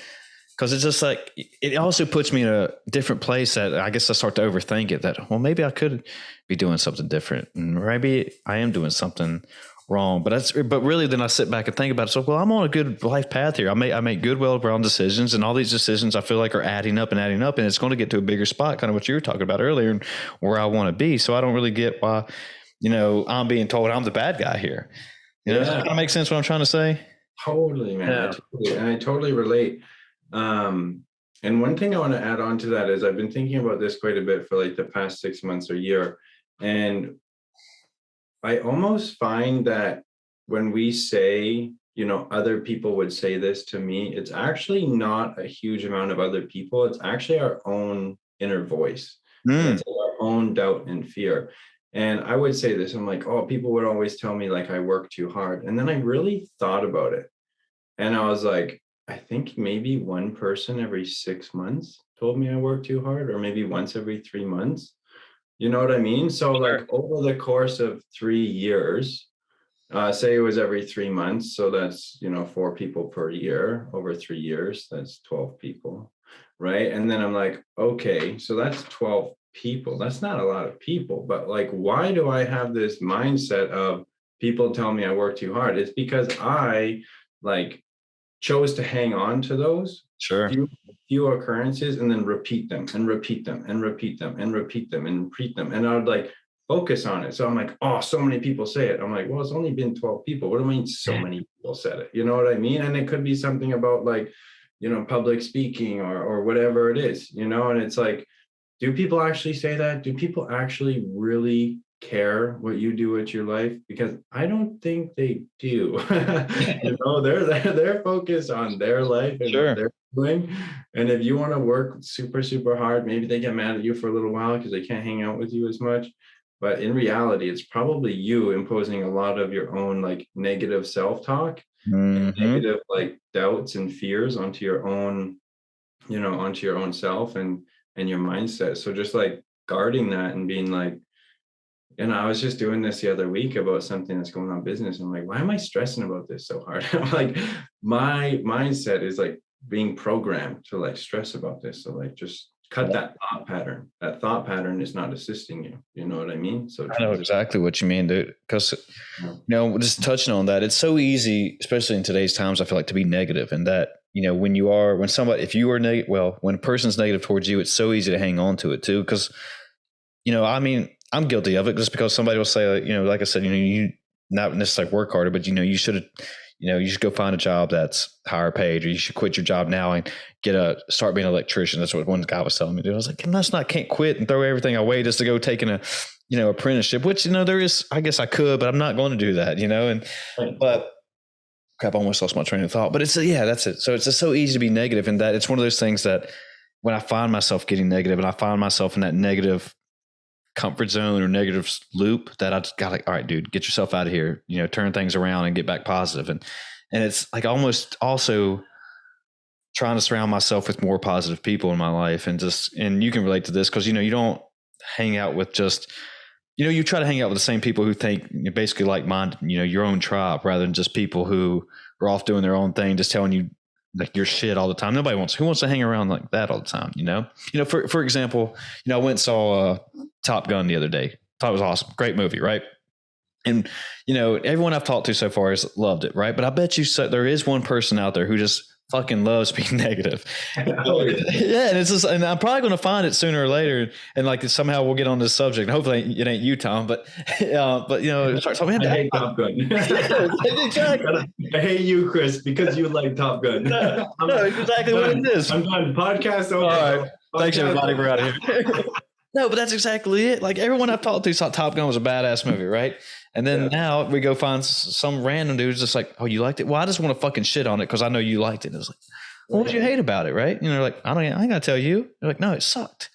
Speaker 1: because it's just like, it also puts me in a different place that I guess I start to overthink it, that, well, maybe I could be doing something different, and maybe I am doing something wrong, but really then I sit back and think about it. So, well, I'm on a good life path here. I make good, well-rounded decisions, and all these decisions I feel like are adding up, and it's going to get to a bigger spot, kind of what you were talking about earlier, and where I want to be. So I don't really get why, I'm being told I'm the bad guy here. Does that kind of make sense what I'm trying to say?
Speaker 2: Totally, man. I totally relate. And one thing I want to add on to that is I've been thinking about this quite a bit for like the past 6 months or year. And I almost find that when we say, other people would say this to me, it's actually not a huge amount of other people. It's actually our own inner voice. And it's our own doubt and fear. And I would say this, I'm like, oh, people would always tell me like I work too hard. And then I really thought about it. And I was like, I think maybe one person every 6 months told me I work too hard, or maybe once every 3 months. You know what I mean? So like over the course of 3 years, say it was every 3 months. So that's, 4 people per year over 3 years. That's 12 people. Right. And then I'm like, okay, so that's 12 people. That's not a lot of people. But like, why do I have this mindset of people tell me I work too hard? It's because I like chose to hang on to those few occurrences and then repeat them and repeat them and repeat them and repeat them and repeat them. And I would like focus on it. So I'm like, oh, so many people say it. I'm like, well, it's only been 12 people. What do I mean so many people said it? You know what I mean? And it could be something about like, public speaking or whatever it is, and it's like, do people actually say that? Do people actually really care what you do with your life? Because I don't think they do. They're focused on their life and what they're doing. And if you want to work super, super hard, maybe they get mad at you for a little while because they can't hang out with you as much. But in reality, it's probably you imposing a lot of your own like negative self-talk and negative like doubts and fears onto your own, onto your own self and your mindset. So just like guarding that and being like, and I was just doing this the other week about something that's going on in business. I'm like, why am I stressing about this so hard? I'm like, my mindset is like being programmed to like stress about this. So like, just cut that thought pattern. That thought pattern is not assisting you. You know what I mean? So
Speaker 1: I know exactly what you mean, dude. Because, just touching on that, it's so easy, especially in today's times, I feel like, to be negative. And that, when a person's negative towards you, it's so easy to hang on to it too. Because, I'm guilty of it just because somebody will say, like I said, you not necessarily work harder, but, you should go find a job that's higher paid, or you should quit your job now and start being an electrician. That's what one guy was telling me. Dude. I was like, can't quit and throw everything away just to go take an apprenticeship, which, there is, I guess I could, but I'm not going to do that, but crap, I almost lost my train of thought, but that's it. So it's just so easy to be negative, and that it's one of those things that when I find myself getting negative and I find myself in that negative comfort zone or negative loop, that I just got like, all right, dude, get yourself out of here, turn things around and get back positive. And it's like almost also trying to surround myself with more positive people in my life. And you can relate to this because, you don't hang out with just, you try to hang out with the same people who think basically like minded, your own tribe, rather than just people who are off doing their own thing, just telling you like your shit all the time. Who wants to hang around like that all the time? For example, I went and saw Top Gun the other day. Thought it was awesome. Great movie. Right. And, everyone I've talked to so far has loved it. Right. But I bet you there is one person out there who just fucking loves being negative. Yeah. And it's just, and I'm probably going to find it sooner or later. And like somehow we'll get on this subject. And hopefully it ain't you, Tom, but start talking.
Speaker 2: I hate Top Gun.
Speaker 1: Exactly.
Speaker 2: I hate you, Chris, because you like Top Gun.
Speaker 1: No, exactly what it is.
Speaker 2: I'm done. Podcast over.
Speaker 1: All right. Thanks everybody for out of here. No, but that's exactly it. Like everyone I've talked to thought Top Gun was a badass movie, right? And then now we go find some random dude just like, oh, you liked it? Well, I just want to fucking shit on it because I know you liked it. And it's like, well, what did you hate about it, right? And they're like, I ain't gonna tell you. They're like, no, it sucked.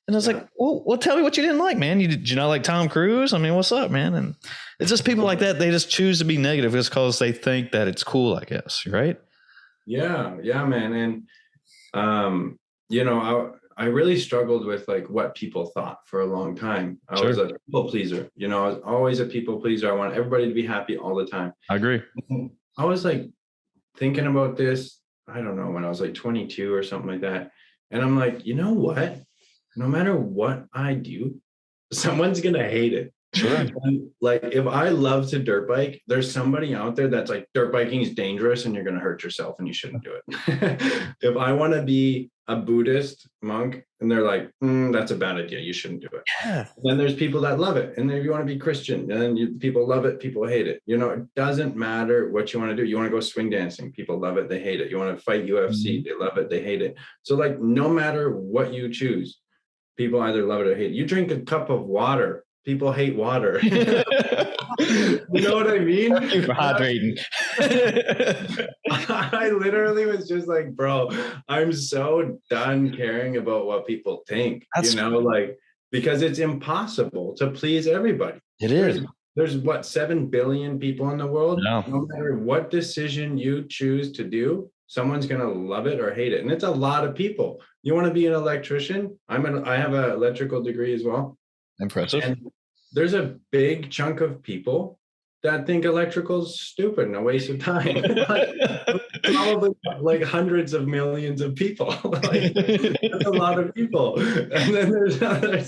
Speaker 1: And I was like, well, tell me what you didn't like, man. Did you not like Tom Cruise? I mean, what's up, man? And it's just people like that. They just choose to be negative just because they think that it's cool, I guess, right?
Speaker 2: Yeah, man. And I really struggled with like what people thought for a long time. I was a people pleaser. I was always a people pleaser. I want everybody to be happy all the time.
Speaker 1: I agree.
Speaker 2: I was like thinking about this, I don't know, when I was like 22 or something like that. And I'm like, you know what? No matter what I do, someone's going to hate it.
Speaker 1: Sure.
Speaker 2: And like if I love to dirt bike, there's somebody out there that's like, dirt biking is dangerous and you're going to hurt yourself and you shouldn't do it. If I want to be a Buddhist monk and they're like, that's a bad idea. You shouldn't do it.
Speaker 1: Yeah.
Speaker 2: Then there's people that love it. And then if you want to be Christian, and then people love it, people hate it. It doesn't matter what you want to do. You want to go swing dancing, people love it, they hate it. You want to fight UFC, they love it, they hate it. So like, no matter what you choose, people either love it or hate it. You drink a cup of water, people hate water. You know what I mean?
Speaker 1: Thank you for hydrating.
Speaker 2: I literally was just like, bro, I'm so done caring about what people think, like, because it's impossible to please everybody.
Speaker 1: It is.
Speaker 2: There's what, 7 billion people in the world?
Speaker 1: No.
Speaker 2: No matter what decision you choose to do, someone's going to love it or hate it. And it's a lot of people. You want to be an electrician? I have an electrical degree as well.
Speaker 1: Impressive.
Speaker 2: And there's a big chunk of people that think electrical's stupid and a waste of time. Probably like hundreds of millions of people. That's a lot of people. And then there's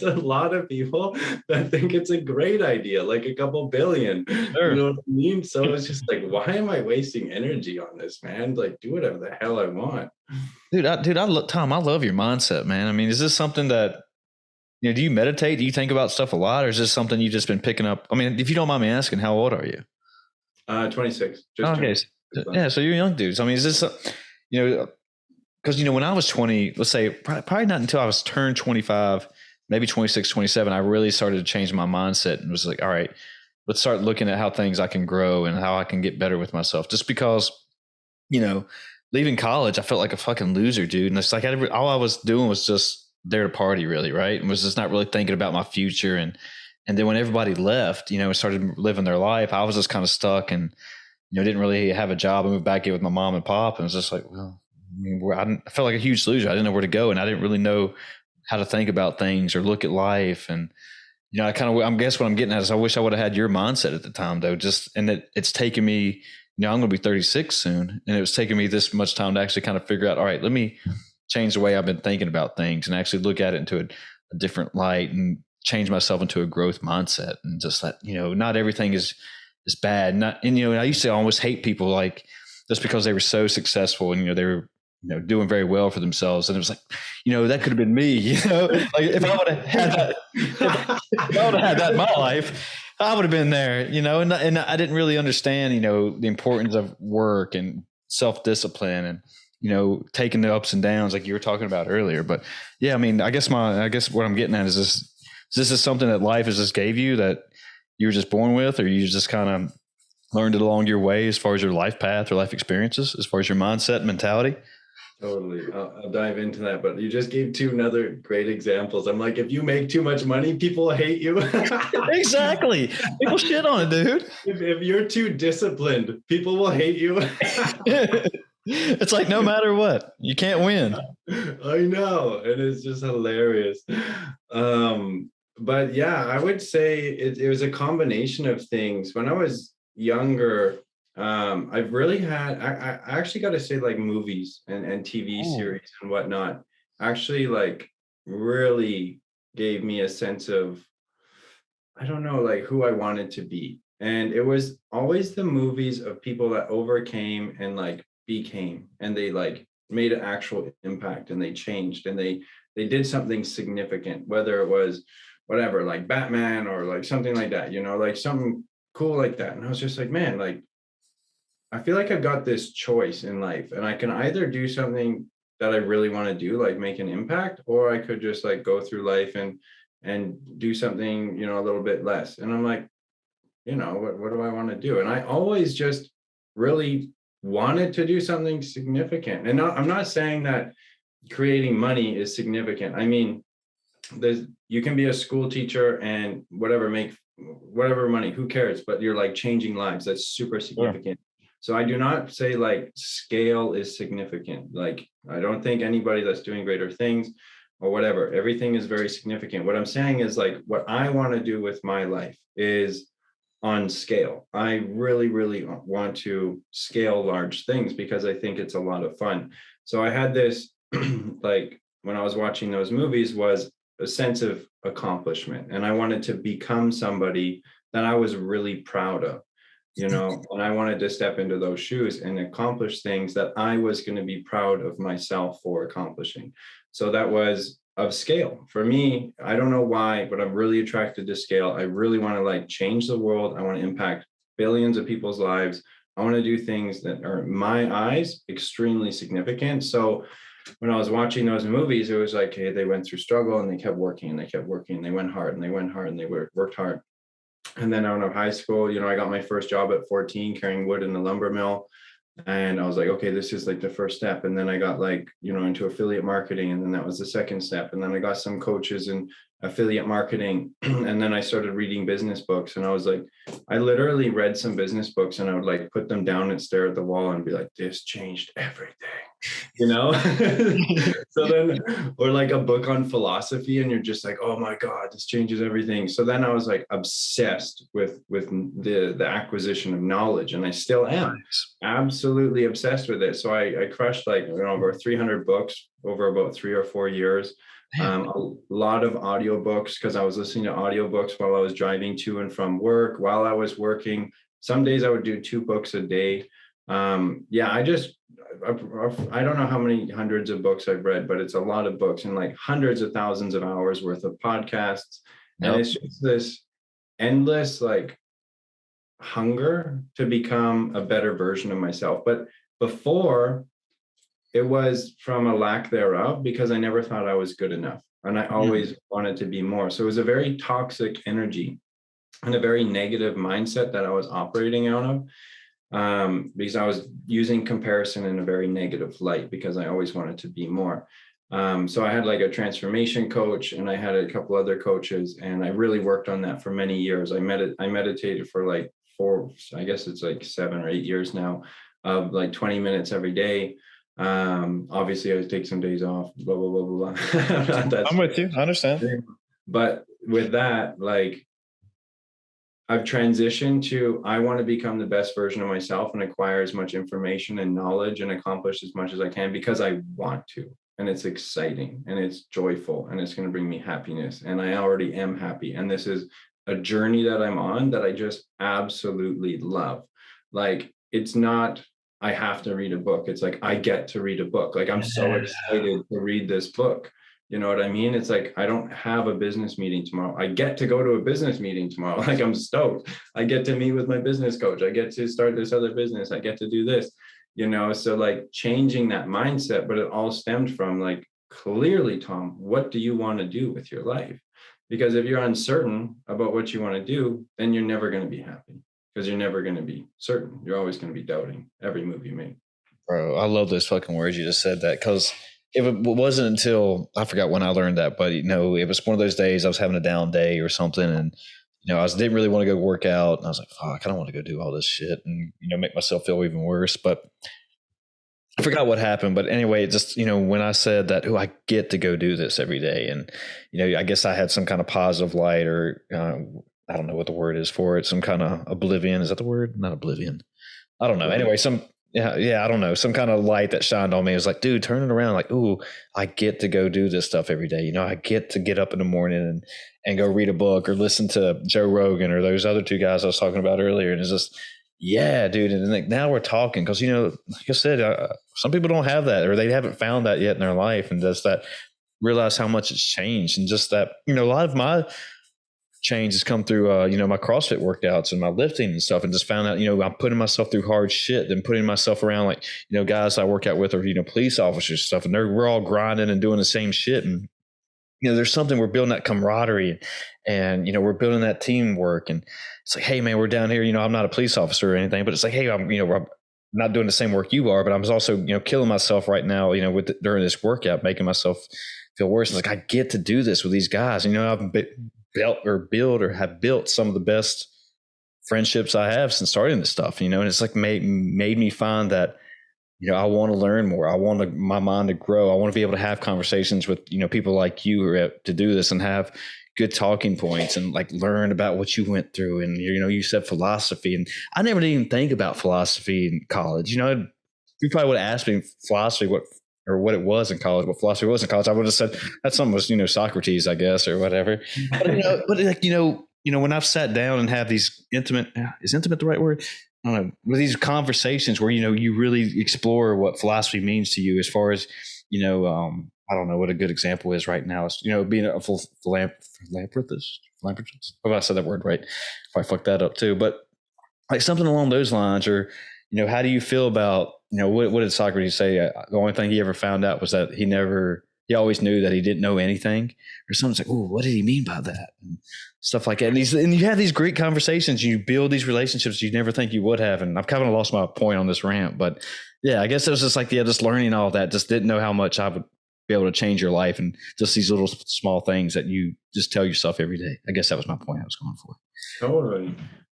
Speaker 2: a lot of people that think it's a great idea, like a couple billion.
Speaker 1: Sure.
Speaker 2: You know what I mean? So it's just like, why am I wasting energy on this, man? Like, do whatever the hell I want.
Speaker 1: Tom, I love your mindset, man. I mean, is this something that, do you meditate? Do you think about stuff a lot, or is this something you've just been picking up? I mean, if you don't mind me asking, how old are you?
Speaker 2: 26.
Speaker 1: Okay. Yeah. So you're a young dude. So, I mean, is this, because, when I was 20, let's say probably not until I was turned 25, maybe 26, 27, I really started to change my mindset and was like, all right, let's start looking at how things I can grow and how I can get better with myself. Just because, leaving college, I felt like a fucking loser, dude. And it's like, all I was doing was just there to party, really, right? And was just not really thinking about my future. And then when everybody left, and started living their life, I was just kind of stuck and, didn't really have a job. I moved back here with my mom and pop, and it was just like, well, I felt like a huge loser. I didn't know where to go, and I didn't really know how to think about things or look at life. And I guess what I'm getting at is I wish I would have had your mindset at the time, though. It's taken me. I'm going to be 36 soon, and it was taking me this much time to actually kind of figure out, all right, let me change the way I've been thinking about things and actually look at it into a different light and change myself into a growth mindset, and just that, not everything is bad. I used to almost hate people like just because they were so successful and, they were, doing very well for themselves. And it was like, that could have been me, like if I would have had that, if I would have had that in my life, I would have been there, and I didn't really understand, the importance of work and self-discipline and, taking the ups and downs like you were talking about earlier. But yeah, I mean, I guess what I'm getting at is this is something that life has just gave you that you were just born with, or you just kind of learned it along your way as far as your life path or life experiences, as far as your mindset and mentality?
Speaker 2: Totally. I'll dive into that, but you just gave two other great examples. I'm like, if you make too much money, people hate you.
Speaker 1: Exactly. People shit on it, dude.
Speaker 2: If you're too disciplined, people will hate you.
Speaker 1: It's like, no matter what, you can't win.
Speaker 2: I know. And it's just hilarious. But yeah, I would say it was a combination of things. When I was younger, I've really had, I actually got to say, like, movies and TV series and whatnot actually like really gave me a sense of, I don't know, like who I wanted to be. And it was always the movies of people that overcame and like became, and they like made an actual impact, and they changed, and they did something significant, whether it was whatever, like Batman or like something like that, like something cool like that. And I was just like, man, like, I feel like I've got this choice in life, and I can either do something that I really want to do, like make an impact, or I could just like go through life and do something, a little bit less. And I'm like, what do I want to do? And I always just really wanted to do something significant. And I'm not saying that creating money is significant. I mean, you can be a school teacher and make whatever money, who cares? But you're like changing lives. That's super significant. Yeah. So I do not say like scale is significant. Like, I don't think anybody that's doing greater things or whatever, everything is very significant. What I'm saying is, like, what I want to do with my life is on scale. I really, really want to scale large things because I think it's a lot of fun. So I had this, like, when I was watching those movies, was a sense of accomplishment. And I wanted to become somebody that I was really proud of. and I wanted to step into those shoes and accomplish things that I was going to be proud of myself for accomplishing. So that was of scale for me. I don't know why, but I'm really attracted to scale. I really want to like change the world. I want to impact billions of people's lives. I want to do things that are, in my eyes, extremely significant. So when I was watching those movies, it was like, hey, they went through struggle and they kept working and they kept working. They went hard and they went hard and they worked hard. And then out of high school, I got my first job at 14 carrying wood in the lumber mill. And I was like, okay, this is like the first step. And then I got like, into affiliate marketing. And then that was the second step. And then I got some coaches in affiliate marketing. And then I started reading business books. And I was like, I literally read some business books and I would like put them down and stare at the wall and be like, this changed everything. So then, or like a book on philosophy, and you're just like, oh my God, this changes everything. So then I was like obsessed with the acquisition of knowledge, and I still am absolutely obsessed with it. So I crushed like over 300 books over about 3 or 4 years. A lot of audiobooks, because I was listening to audiobooks while I was driving to and from work, while I was working. Some days I would do 2 books a day. I don't know how many hundreds of books I've read, but it's a lot of books and like hundreds of thousands of hours worth of podcasts. Yep. And it's just this endless like hunger to become a better version of myself. But before, it was from a lack thereof, because I never thought I was good enough. And I always wanted to be more. So it was a very toxic energy and a very negative mindset that I was operating out of. Because I was using comparison in a very negative light, because I always wanted to be more. So I had like a transformation coach, and I had a couple other coaches, and I really worked on that for many years. I meditated for like 7 or 8 years now, of like 20 minutes every day. Obviously I would take some days off, blah, blah, blah, blah, blah.
Speaker 1: I'm with you. I understand.
Speaker 2: But with that, like, I've transitioned to, I want to become the best version of myself and acquire as much information and knowledge and accomplish as much as I can, because I want to. And it's exciting and it's joyful and it's going to bring me happiness. And I already am happy. And this is a journey that I'm on that I just absolutely love. Like, it's not, I have to read a book. It's like, I get to read a book. Like, I'm so excited to read this book. You know what I mean? It's like, I don't have a business meeting tomorrow. I get to go to a business meeting tomorrow. Like, I'm stoked. I get to meet with my business coach. I get to start this other business. I get to do this, So like changing that mindset, but it all stemmed from like, clearly, Tom, what do you want to do with your life? Because if you're uncertain about what you want to do, then you're never going to be happy, because you're never going to be certain. You're always going to be doubting every move you make.
Speaker 1: Bro, I love those fucking words you just said, that, because it wasn't until, I forgot when I learned that, but it was one of those days I was having a down day or something, and I didn't really want to go work out, and I was like, fuck, I don't want to go do all this shit and make myself feel even worse. But I forgot what happened. But anyway, it just when I said that, I get to go do this every day, and I guess I had some kind of positive light, or I don't know what the word is for it, some kind of oblivion. Is that the word? Not oblivion. I don't know. Anyway, I don't know. Some kind of light that shined on me. It was like, dude, turn it around. Like, ooh, I get to go do this stuff every day. I get to get up in the morning and go read a book or listen to Joe Rogan or those other 2 guys I was talking about earlier. And it's just, yeah, dude. And like, now we're talking, because, like I said, some people don't have that, or they haven't found that yet in their life. And just that, realize how much it's changed. And just that, a lot of my change has come through, my CrossFit workouts and my lifting and stuff, and just found out, I'm putting myself through hard shit, and putting myself around like, guys I work out with are, police officers and stuff, and we're all grinding and doing the same shit. And, there's something, we're building that camaraderie, and, we're building that teamwork. And it's like, hey man, we're down here, I'm not a police officer or anything, but it's like, hey, I'm not doing the same work you are, but I'm also, killing myself right now, during this workout, making myself feel worse. It's like, I get to do this with these guys. I've have built some of the best friendships I have since starting this stuff, and it's like made me find that, I want to learn more. I want my mind to grow. I want to be able to have conversations with, people like you who are to do this, and have good talking points, and like learn about what you went through. And, you said philosophy, and I never did even think about philosophy in college. You probably would have asked me philosophy, what it was in college, what philosophy was in college, I would have said that something was, Socrates, I guess, or whatever. But, like, when I've sat down and have these is intimate the right word? I don't know, with these conversations where, you really explore what philosophy means to you as far as, I don't know what a good example is right now. Is, being a philanthropist. Hope I said that word right. If I fucked that up too, but like something along those lines, or, how do you feel about, what did Socrates say? The only thing he ever found out was that he always knew that he didn't know anything, or someone's like, oh, what did he mean by that? And stuff like that. And you have these great conversations, you build these relationships you never think you would have. And I've kind of lost my point on this rant, but yeah, I guess it was just like, just learning all that, just didn't know how much I would be able to change your life, and just these little small things that you just tell yourself every day. I guess that was my point I was going for.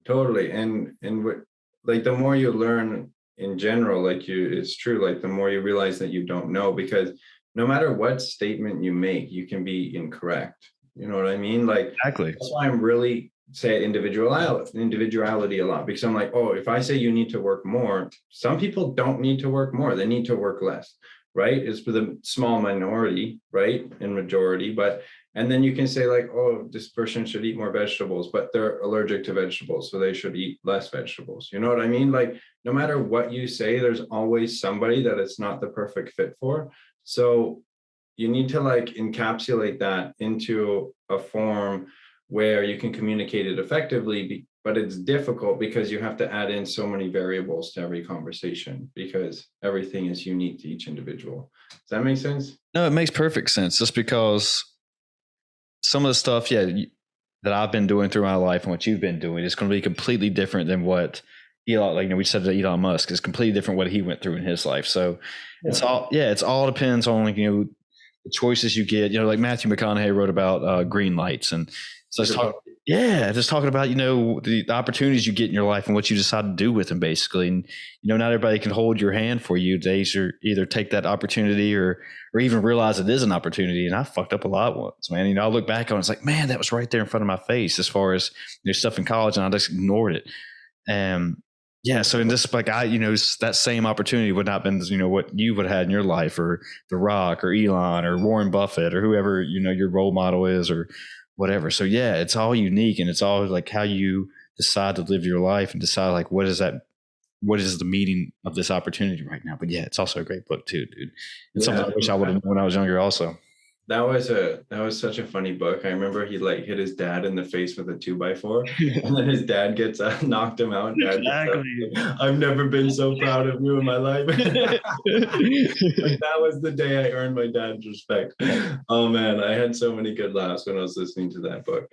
Speaker 2: Totally. And what, like, the more you learn in general, like, it's true, like the more you realize that you don't know, because no matter what statement you make, you can be incorrect. You know what I mean? Like,
Speaker 1: Exactly.
Speaker 2: that's why I'm really say individuality a lot, because I'm like, oh, if I say you need to work more, some people don't need to work more, they need to work less, right? It's for the small minority, right? And majority, but and then you can say like, oh, this person should eat more vegetables, but they're allergic to vegetables, so they should eat less vegetables. You know what I mean? Like, no matter what you say, there's always somebody that it's not the perfect fit for. So you need to like encapsulate that into a form where you can communicate it effectively, but it's difficult because you have to add in so many variables to every conversation, because everything is unique to each individual. Does that make sense?
Speaker 1: No, it makes perfect sense, just because some of the stuff, that I've been doing through my life and what you've been doing is going to be completely different than what Elon, like, we said that Elon Musk is completely different what he went through in his life. So it's all depends on, like, the choices you get, like Matthew McConaughey wrote about green lights. And so just talking about, the opportunities you get in your life and what you decide to do with them, basically. And, not everybody can hold your hand for you. They either take that opportunity or even realize it is an opportunity. And I fucked up a lot once, man. I look back on it, it's like, man, that was right there in front of my face as far as stuff in college, and I just ignored it. And so in this, like, that same opportunity would not have been, what you would have had in your life, or The Rock, or Elon, or Warren Buffett, or whoever, your role model is, or whatever. So yeah, it's all unique, and it's all like how you decide to live your life and decide like, what is the meaning of this opportunity right now. But yeah, it's also a great book too, dude. It's something I wish I would have known when I was younger also.
Speaker 2: That was such a funny book. I remember he like hit his dad in the face with a 2x4, and then his dad gets knocked him out. Exactly. I've never been so proud of you in my life. Like, that was the day I earned my dad's respect. Oh man, I had so many good laughs when I was listening to that book.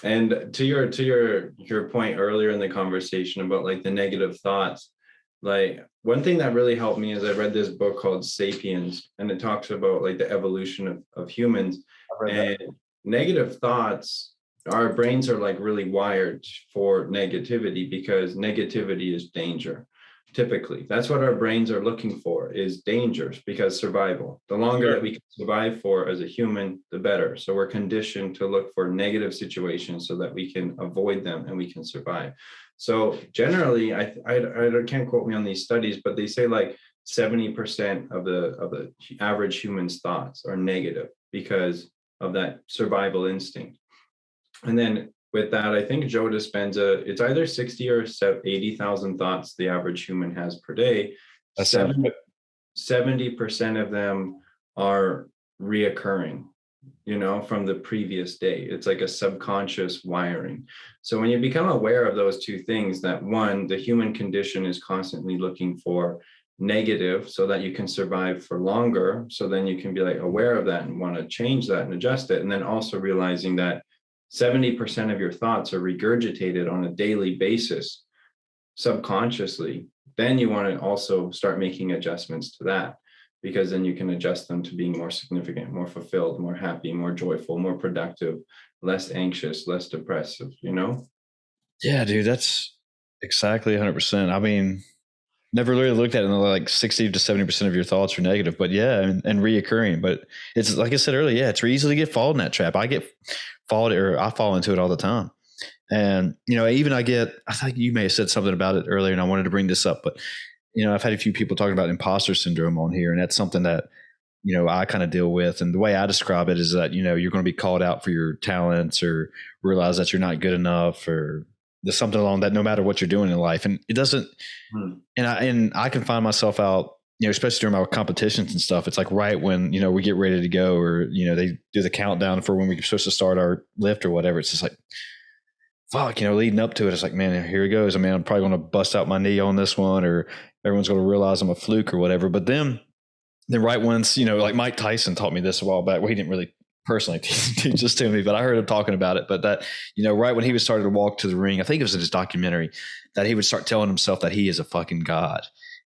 Speaker 2: And to your point earlier in the conversation about like the negative thoughts, like, one thing that really helped me is I read this book called Sapiens, and it talks about like the evolution of humans. And negative thoughts, our brains are like really wired for negativity, because negativity is danger. Typically, that's what our brains are looking for, is dangers, because survival. The longer that we can survive for as a human, the better. So we're conditioned to look for negative situations so that we can avoid them and we can survive. So generally, I can't quote me on these studies, but they say like 70% of the average human's thoughts are negative because of that survival instinct. And then with that, I think Joe Dispenza, it's either 60 or 80,000 thoughts the average human has per day. 70% of them are reoccurring, from the previous day. It's like a subconscious wiring. So when you become aware of those two things, that one, the human condition is constantly looking for negative so that you can survive for longer. So then you can be like aware of that and want to change that and adjust it. And then also realizing that 70% of your thoughts are regurgitated on a daily basis subconsciously. Then you want to also start making adjustments to that, because then you can adjust them to being more significant, more fulfilled, more happy, more joyful, more productive, less anxious, less depressive,
Speaker 1: Yeah, dude, that's exactly 100%. I mean, never really looked at it, like 60 to 70% of your thoughts are negative, but yeah, and reoccurring. But it's like I said earlier, yeah, it's easy to get followed in that trap. I fall into it all the time. And, I think you may have said something about it earlier, and I wanted to bring this up, but, I've had a few people talking about imposter syndrome on here, and that's something that, I kind of deal with. And the way I describe it is that, you're going to be called out for your talents, or realize that you're not good enough, or there's something along that no matter what you're doing in life. And it doesn't, and I can find myself out, especially during my competitions and stuff. It's like right when, we get ready to go, or, they do the countdown for when we're supposed to start our lift or whatever. It's just like, fuck, leading up to it. It's like, man, here it goes. I mean, I'm probably going to bust out my knee on this one, or everyone's going to realize I'm a fluke or whatever. But then right once, like Mike Tyson taught me this a while back. Well, he didn't really personally teach this to me, but I heard him talking about it. But that, right when he was starting to walk to the ring, I think it was in his documentary, that he would start telling himself that he is a fucking god,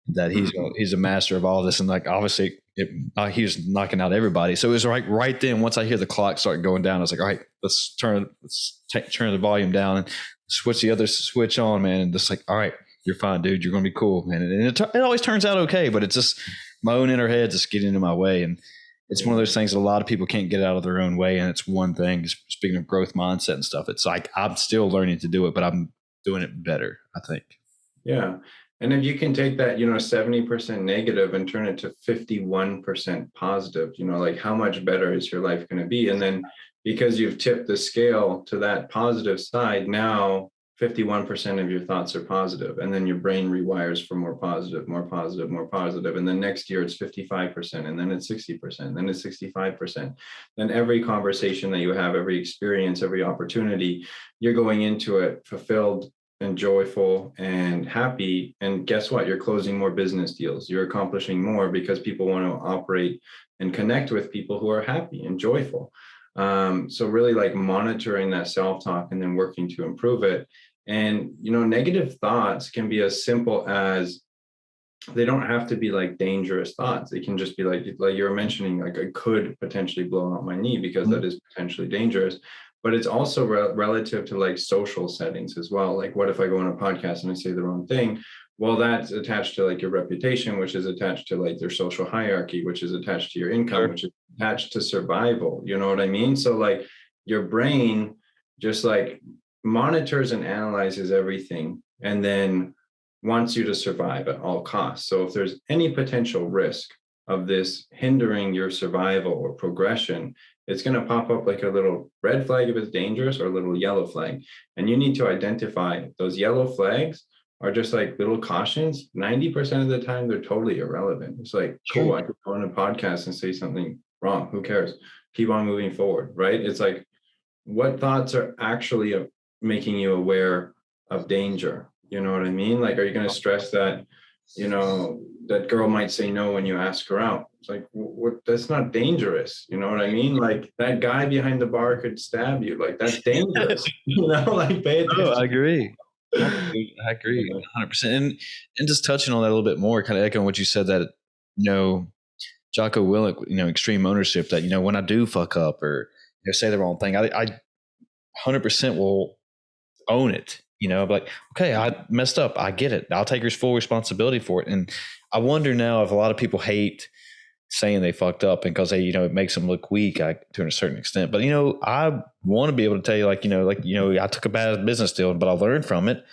Speaker 1: that he's a master of all this. And like, obviously he was knocking out everybody. So it was right then, once I hear the clock start going down, I was like, all right, let's turn the volume down and switch the other switch on, man. And just like, all right, you're fine, dude. You're going to be cool, man. And it always turns out okay, but it's just my own inner head just getting in my way. And it's one of those things that a lot of people can't get out of their own way. And it's one thing, speaking of growth mindset and stuff, it's like, I'm still learning to do it, but I'm doing it better, I think.
Speaker 2: Yeah. And if you can take that, 70% negative and turn it to 51% positive, like how much better is your life going to be? And then because you've tipped the scale to that positive side, now 51% of your thoughts are positive. And then your brain rewires for more positive, more positive, more positive. And then next year it's 55%, and then it's 60%, then it's 65%. Then every conversation that you have, every experience, every opportunity, you're going into it fulfilled and joyful and happy. And guess what? You're closing more business deals. You're accomplishing more because people want to operate and connect with people who are happy and joyful. So really like monitoring that self-talk and then working to improve it. And, negative thoughts can be as simple as, they don't have to be like dangerous thoughts. They can just be like you were mentioning, like I could potentially blow out my knee because that is potentially dangerous. But it's also relative to like social settings as well. Like, what if I go on a podcast and I say the wrong thing? Well, that's attached to like your reputation, which is attached to like their social hierarchy, which is attached to your income, which is attached to survival. You know what I mean? So like your brain just like monitors and analyzes everything and then wants you to survive at all costs. So if there's any potential risk of this hindering your survival or progression, it's going to pop up like a little red flag if it's dangerous, or a little yellow flag. And you need to identify those yellow flags are just like little cautions. 90% of the time, they're totally irrelevant. It's like, cool, I could go on a podcast and say something wrong. Who cares? Keep on moving forward, right? It's like, what thoughts are actually making you aware of danger? You know what I mean? Like, are you going to stress that, that girl might say no when you ask her out? It's like, what? That's not dangerous. You know what I mean? Like, that guy behind the bar could stab you. Like, that's dangerous. Like, pay attention.
Speaker 1: Oh, I agree. I agree 100%. And just touching on that a little bit more, kind of echoing what you said, that, Jocko Willink, extreme ownership, that, when I do fuck up or say the wrong thing, I 100% will own it. Like, okay, I messed up. I get it. I'll take full responsibility for it. And I wonder now if a lot of people hate saying they fucked up, and because it makes them look weak to a certain extent. But, I want to be able to tell you, I took a bad business deal, but I learned from it.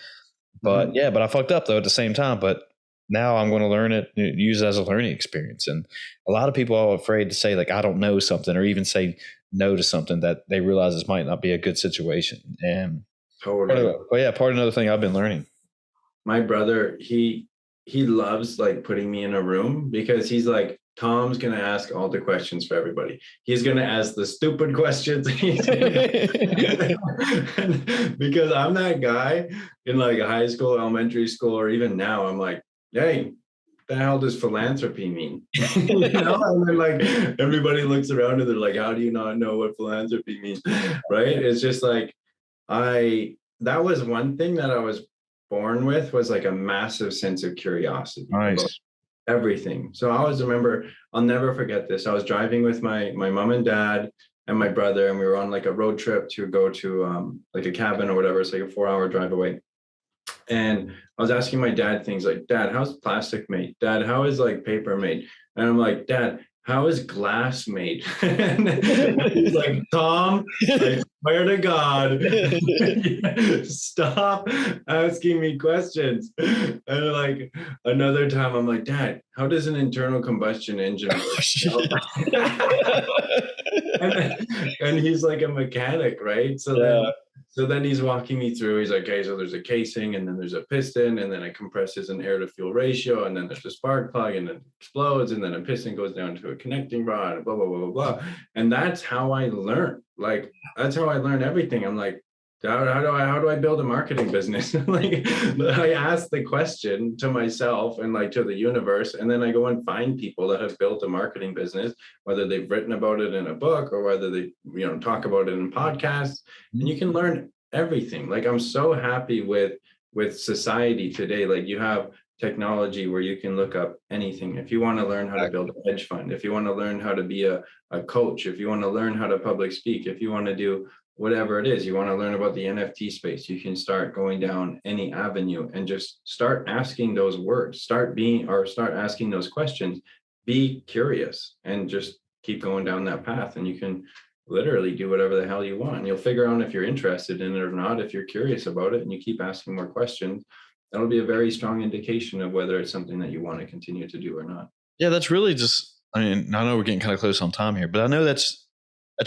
Speaker 1: But but I fucked up though at the same time. But now I'm going to learn it, use it as a learning experience. And a lot of people are afraid to say, like, I don't know something, or even say no to something that they realize this might not be a good situation. And
Speaker 2: totally.
Speaker 1: Part of another thing I've been learning.
Speaker 2: My brother, he loves like putting me in a room, because he's like, Tom's going to ask all the questions for everybody. He's going to ask the stupid questions. Because I'm that guy in like high school, elementary school, or even now, I'm like, hey, the hell does philanthropy mean? And then like everybody looks around and they're like, how do you not know what philanthropy means? Right? It's just like, that was one thing that I was born with, was like a massive sense of curiosity.
Speaker 1: Nice.
Speaker 2: Everything. So I always remember, I'll never forget this. I was driving with my mom and dad and my brother, and we were on like a road trip to go to like a cabin or whatever. It's like a 4-hour drive away. And I was asking my dad things like, Dad, how's plastic made? Dad, how is like paper made? And I'm like, Dad, how is glass made? And he's like, Tom, I swear to God, stop asking me questions. And like another time, I'm like, Dad, how does an internal combustion engine work? And he's like a mechanic, right? So So then he's walking me through. He's like, okay, so there's a casing, and then there's a piston, and then it compresses an air to fuel ratio, and then there's a spark plug, and then it explodes, and then a piston goes down to a connecting rod, and blah, blah, blah, blah, blah. And that's how I learn. Like, that's how I learn everything. I'm like, how do I build a marketing business? Like, I ask the question to myself and like to the universe, and then I go and find people that have built a marketing business, whether they've written about it in a book or whether they, talk about it in podcasts, and you can learn everything. Like, I'm so happy with society today. Like, you have technology where you can look up anything. If you want to learn how to build a hedge fund, if you want to learn how to be a coach, if you want to learn how to public speak, if you want to do whatever it is, you want to learn about the NFT space, you can start going down any avenue and just start asking those words, start asking those questions, be curious, and just keep going down that path. And you can literally do whatever the hell you want. And you'll figure out if you're interested in it or not. If you're curious about it and you keep asking more questions, that'll be a very strong indication of whether it's something that you want to continue to do or not.
Speaker 1: Yeah, that's really just, I mean, I know we're getting kind of close on time here, but I know that's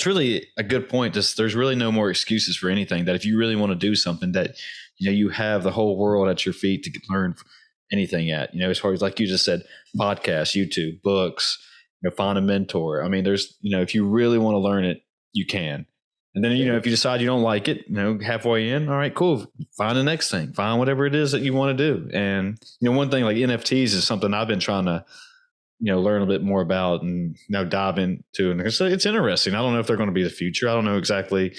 Speaker 1: really a good point. There's really no more excuses for anything. That if you really want to do something, that you have the whole world at your feet to learn anything at. As far as, like you just said, podcasts, YouTube, books, find a mentor. I mean, there's if you really want to learn it, you can. And then if you decide you don't like it, halfway in, all right, cool. Find the next thing. Find whatever it is that you want to do. And one thing like NFTs is something I've been trying to learn a bit more about and dive into. And it's interesting. I don't know if they're going to be the future. I don't know exactly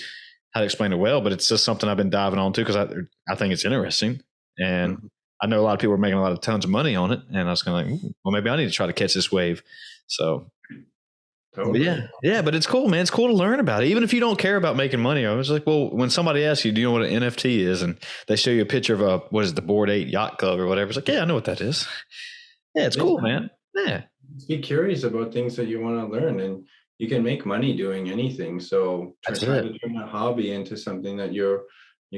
Speaker 1: how to explain it well, but it's just something I've been diving on to because I think it's interesting. And I know a lot of people are making tons of money on it. And I was kind of like, well, maybe I need to try to catch this wave. So totally. Yeah, but it's cool, man. It's cool to learn about it. Even if you don't care about making money, I was like, well, when somebody asks you, do you know what an NFT is? And they show you a picture of the Bored Ape Yacht Club or whatever. It's like, yeah, I know what that is. Yeah, it's cool, man. Yeah.
Speaker 2: Be curious about things that you want to learn, and you can make money doing anything. So try to turn a hobby into something that you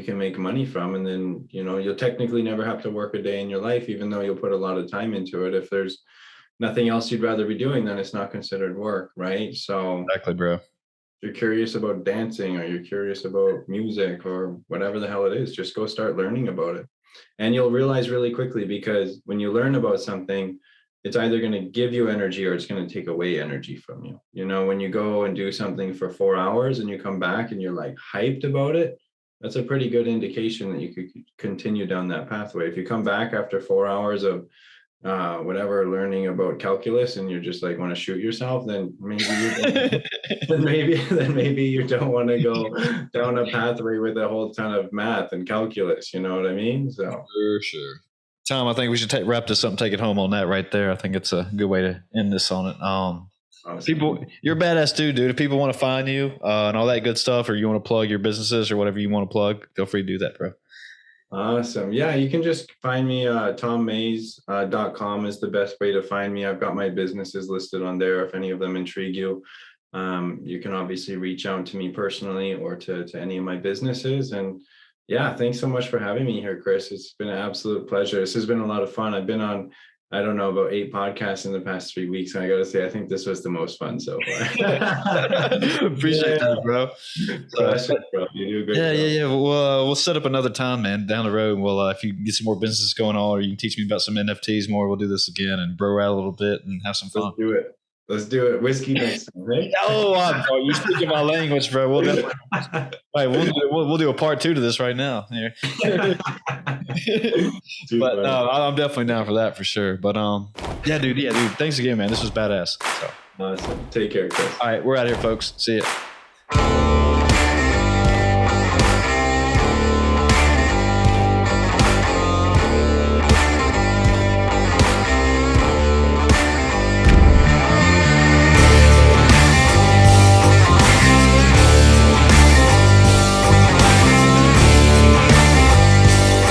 Speaker 2: can make money from. And then, you'll technically never have to work a day in your life, even though you'll put a lot of time into it. If there's nothing else you'd rather be doing, then it's not considered work, right? So
Speaker 1: exactly, bro.
Speaker 2: If you're curious about dancing or you're curious about music or whatever the hell it is, just go start learning about it. And you'll realize really quickly, because when you learn about something, it's either going to give you energy or it's going to take away energy from you. When you go and do something for 4 hours and you come back and you're like hyped about it, that's a pretty good indication that you could continue down that pathway. If you come back after 4 hours of learning about calculus and you're just like want to shoot yourself, then maybe you don't want to go down a pathway with a whole ton of math and calculus. You know what I mean? So
Speaker 1: for sure. Tom, I think we should wrap this up and take it home on that right there. I think it's a good way to end this on it. Awesome. People, you're a badass dude. If people want to find you and all that good stuff, or you want to plug your businesses or whatever you want to plug, feel free to do that, bro.
Speaker 2: Awesome. Yeah, you can just find me. TomMays.com is the best way to find me. I've got my businesses listed on there. If any of them intrigue you, you can obviously reach out to me personally or to any of my businesses. And yeah, thanks so much for having me here, Chris. It's been an absolute pleasure. This has been a lot of fun. I've been on, I don't know, about 8 podcasts in the past 3 weeks. And I got to say, I think this was the most fun so far.
Speaker 1: Appreciate that, bro.
Speaker 2: Bro. You do a great job.
Speaker 1: Yeah. We'll set up another time, man, down the road. Well, if you can get some more businesses going on, or you can teach me about some NFTs more, we'll do this again and bro out a little bit and have some fun.
Speaker 2: Let's do it. Whiskey next time, right?
Speaker 1: Bro, you speaking my language, bro. We'll do a part 2 to this right now. Here. But I'm definitely down for that for sure. But yeah, dude. Thanks again, man. This was badass. So.
Speaker 2: Awesome. Take care, Chris.
Speaker 1: All right, we're out here, folks. See ya.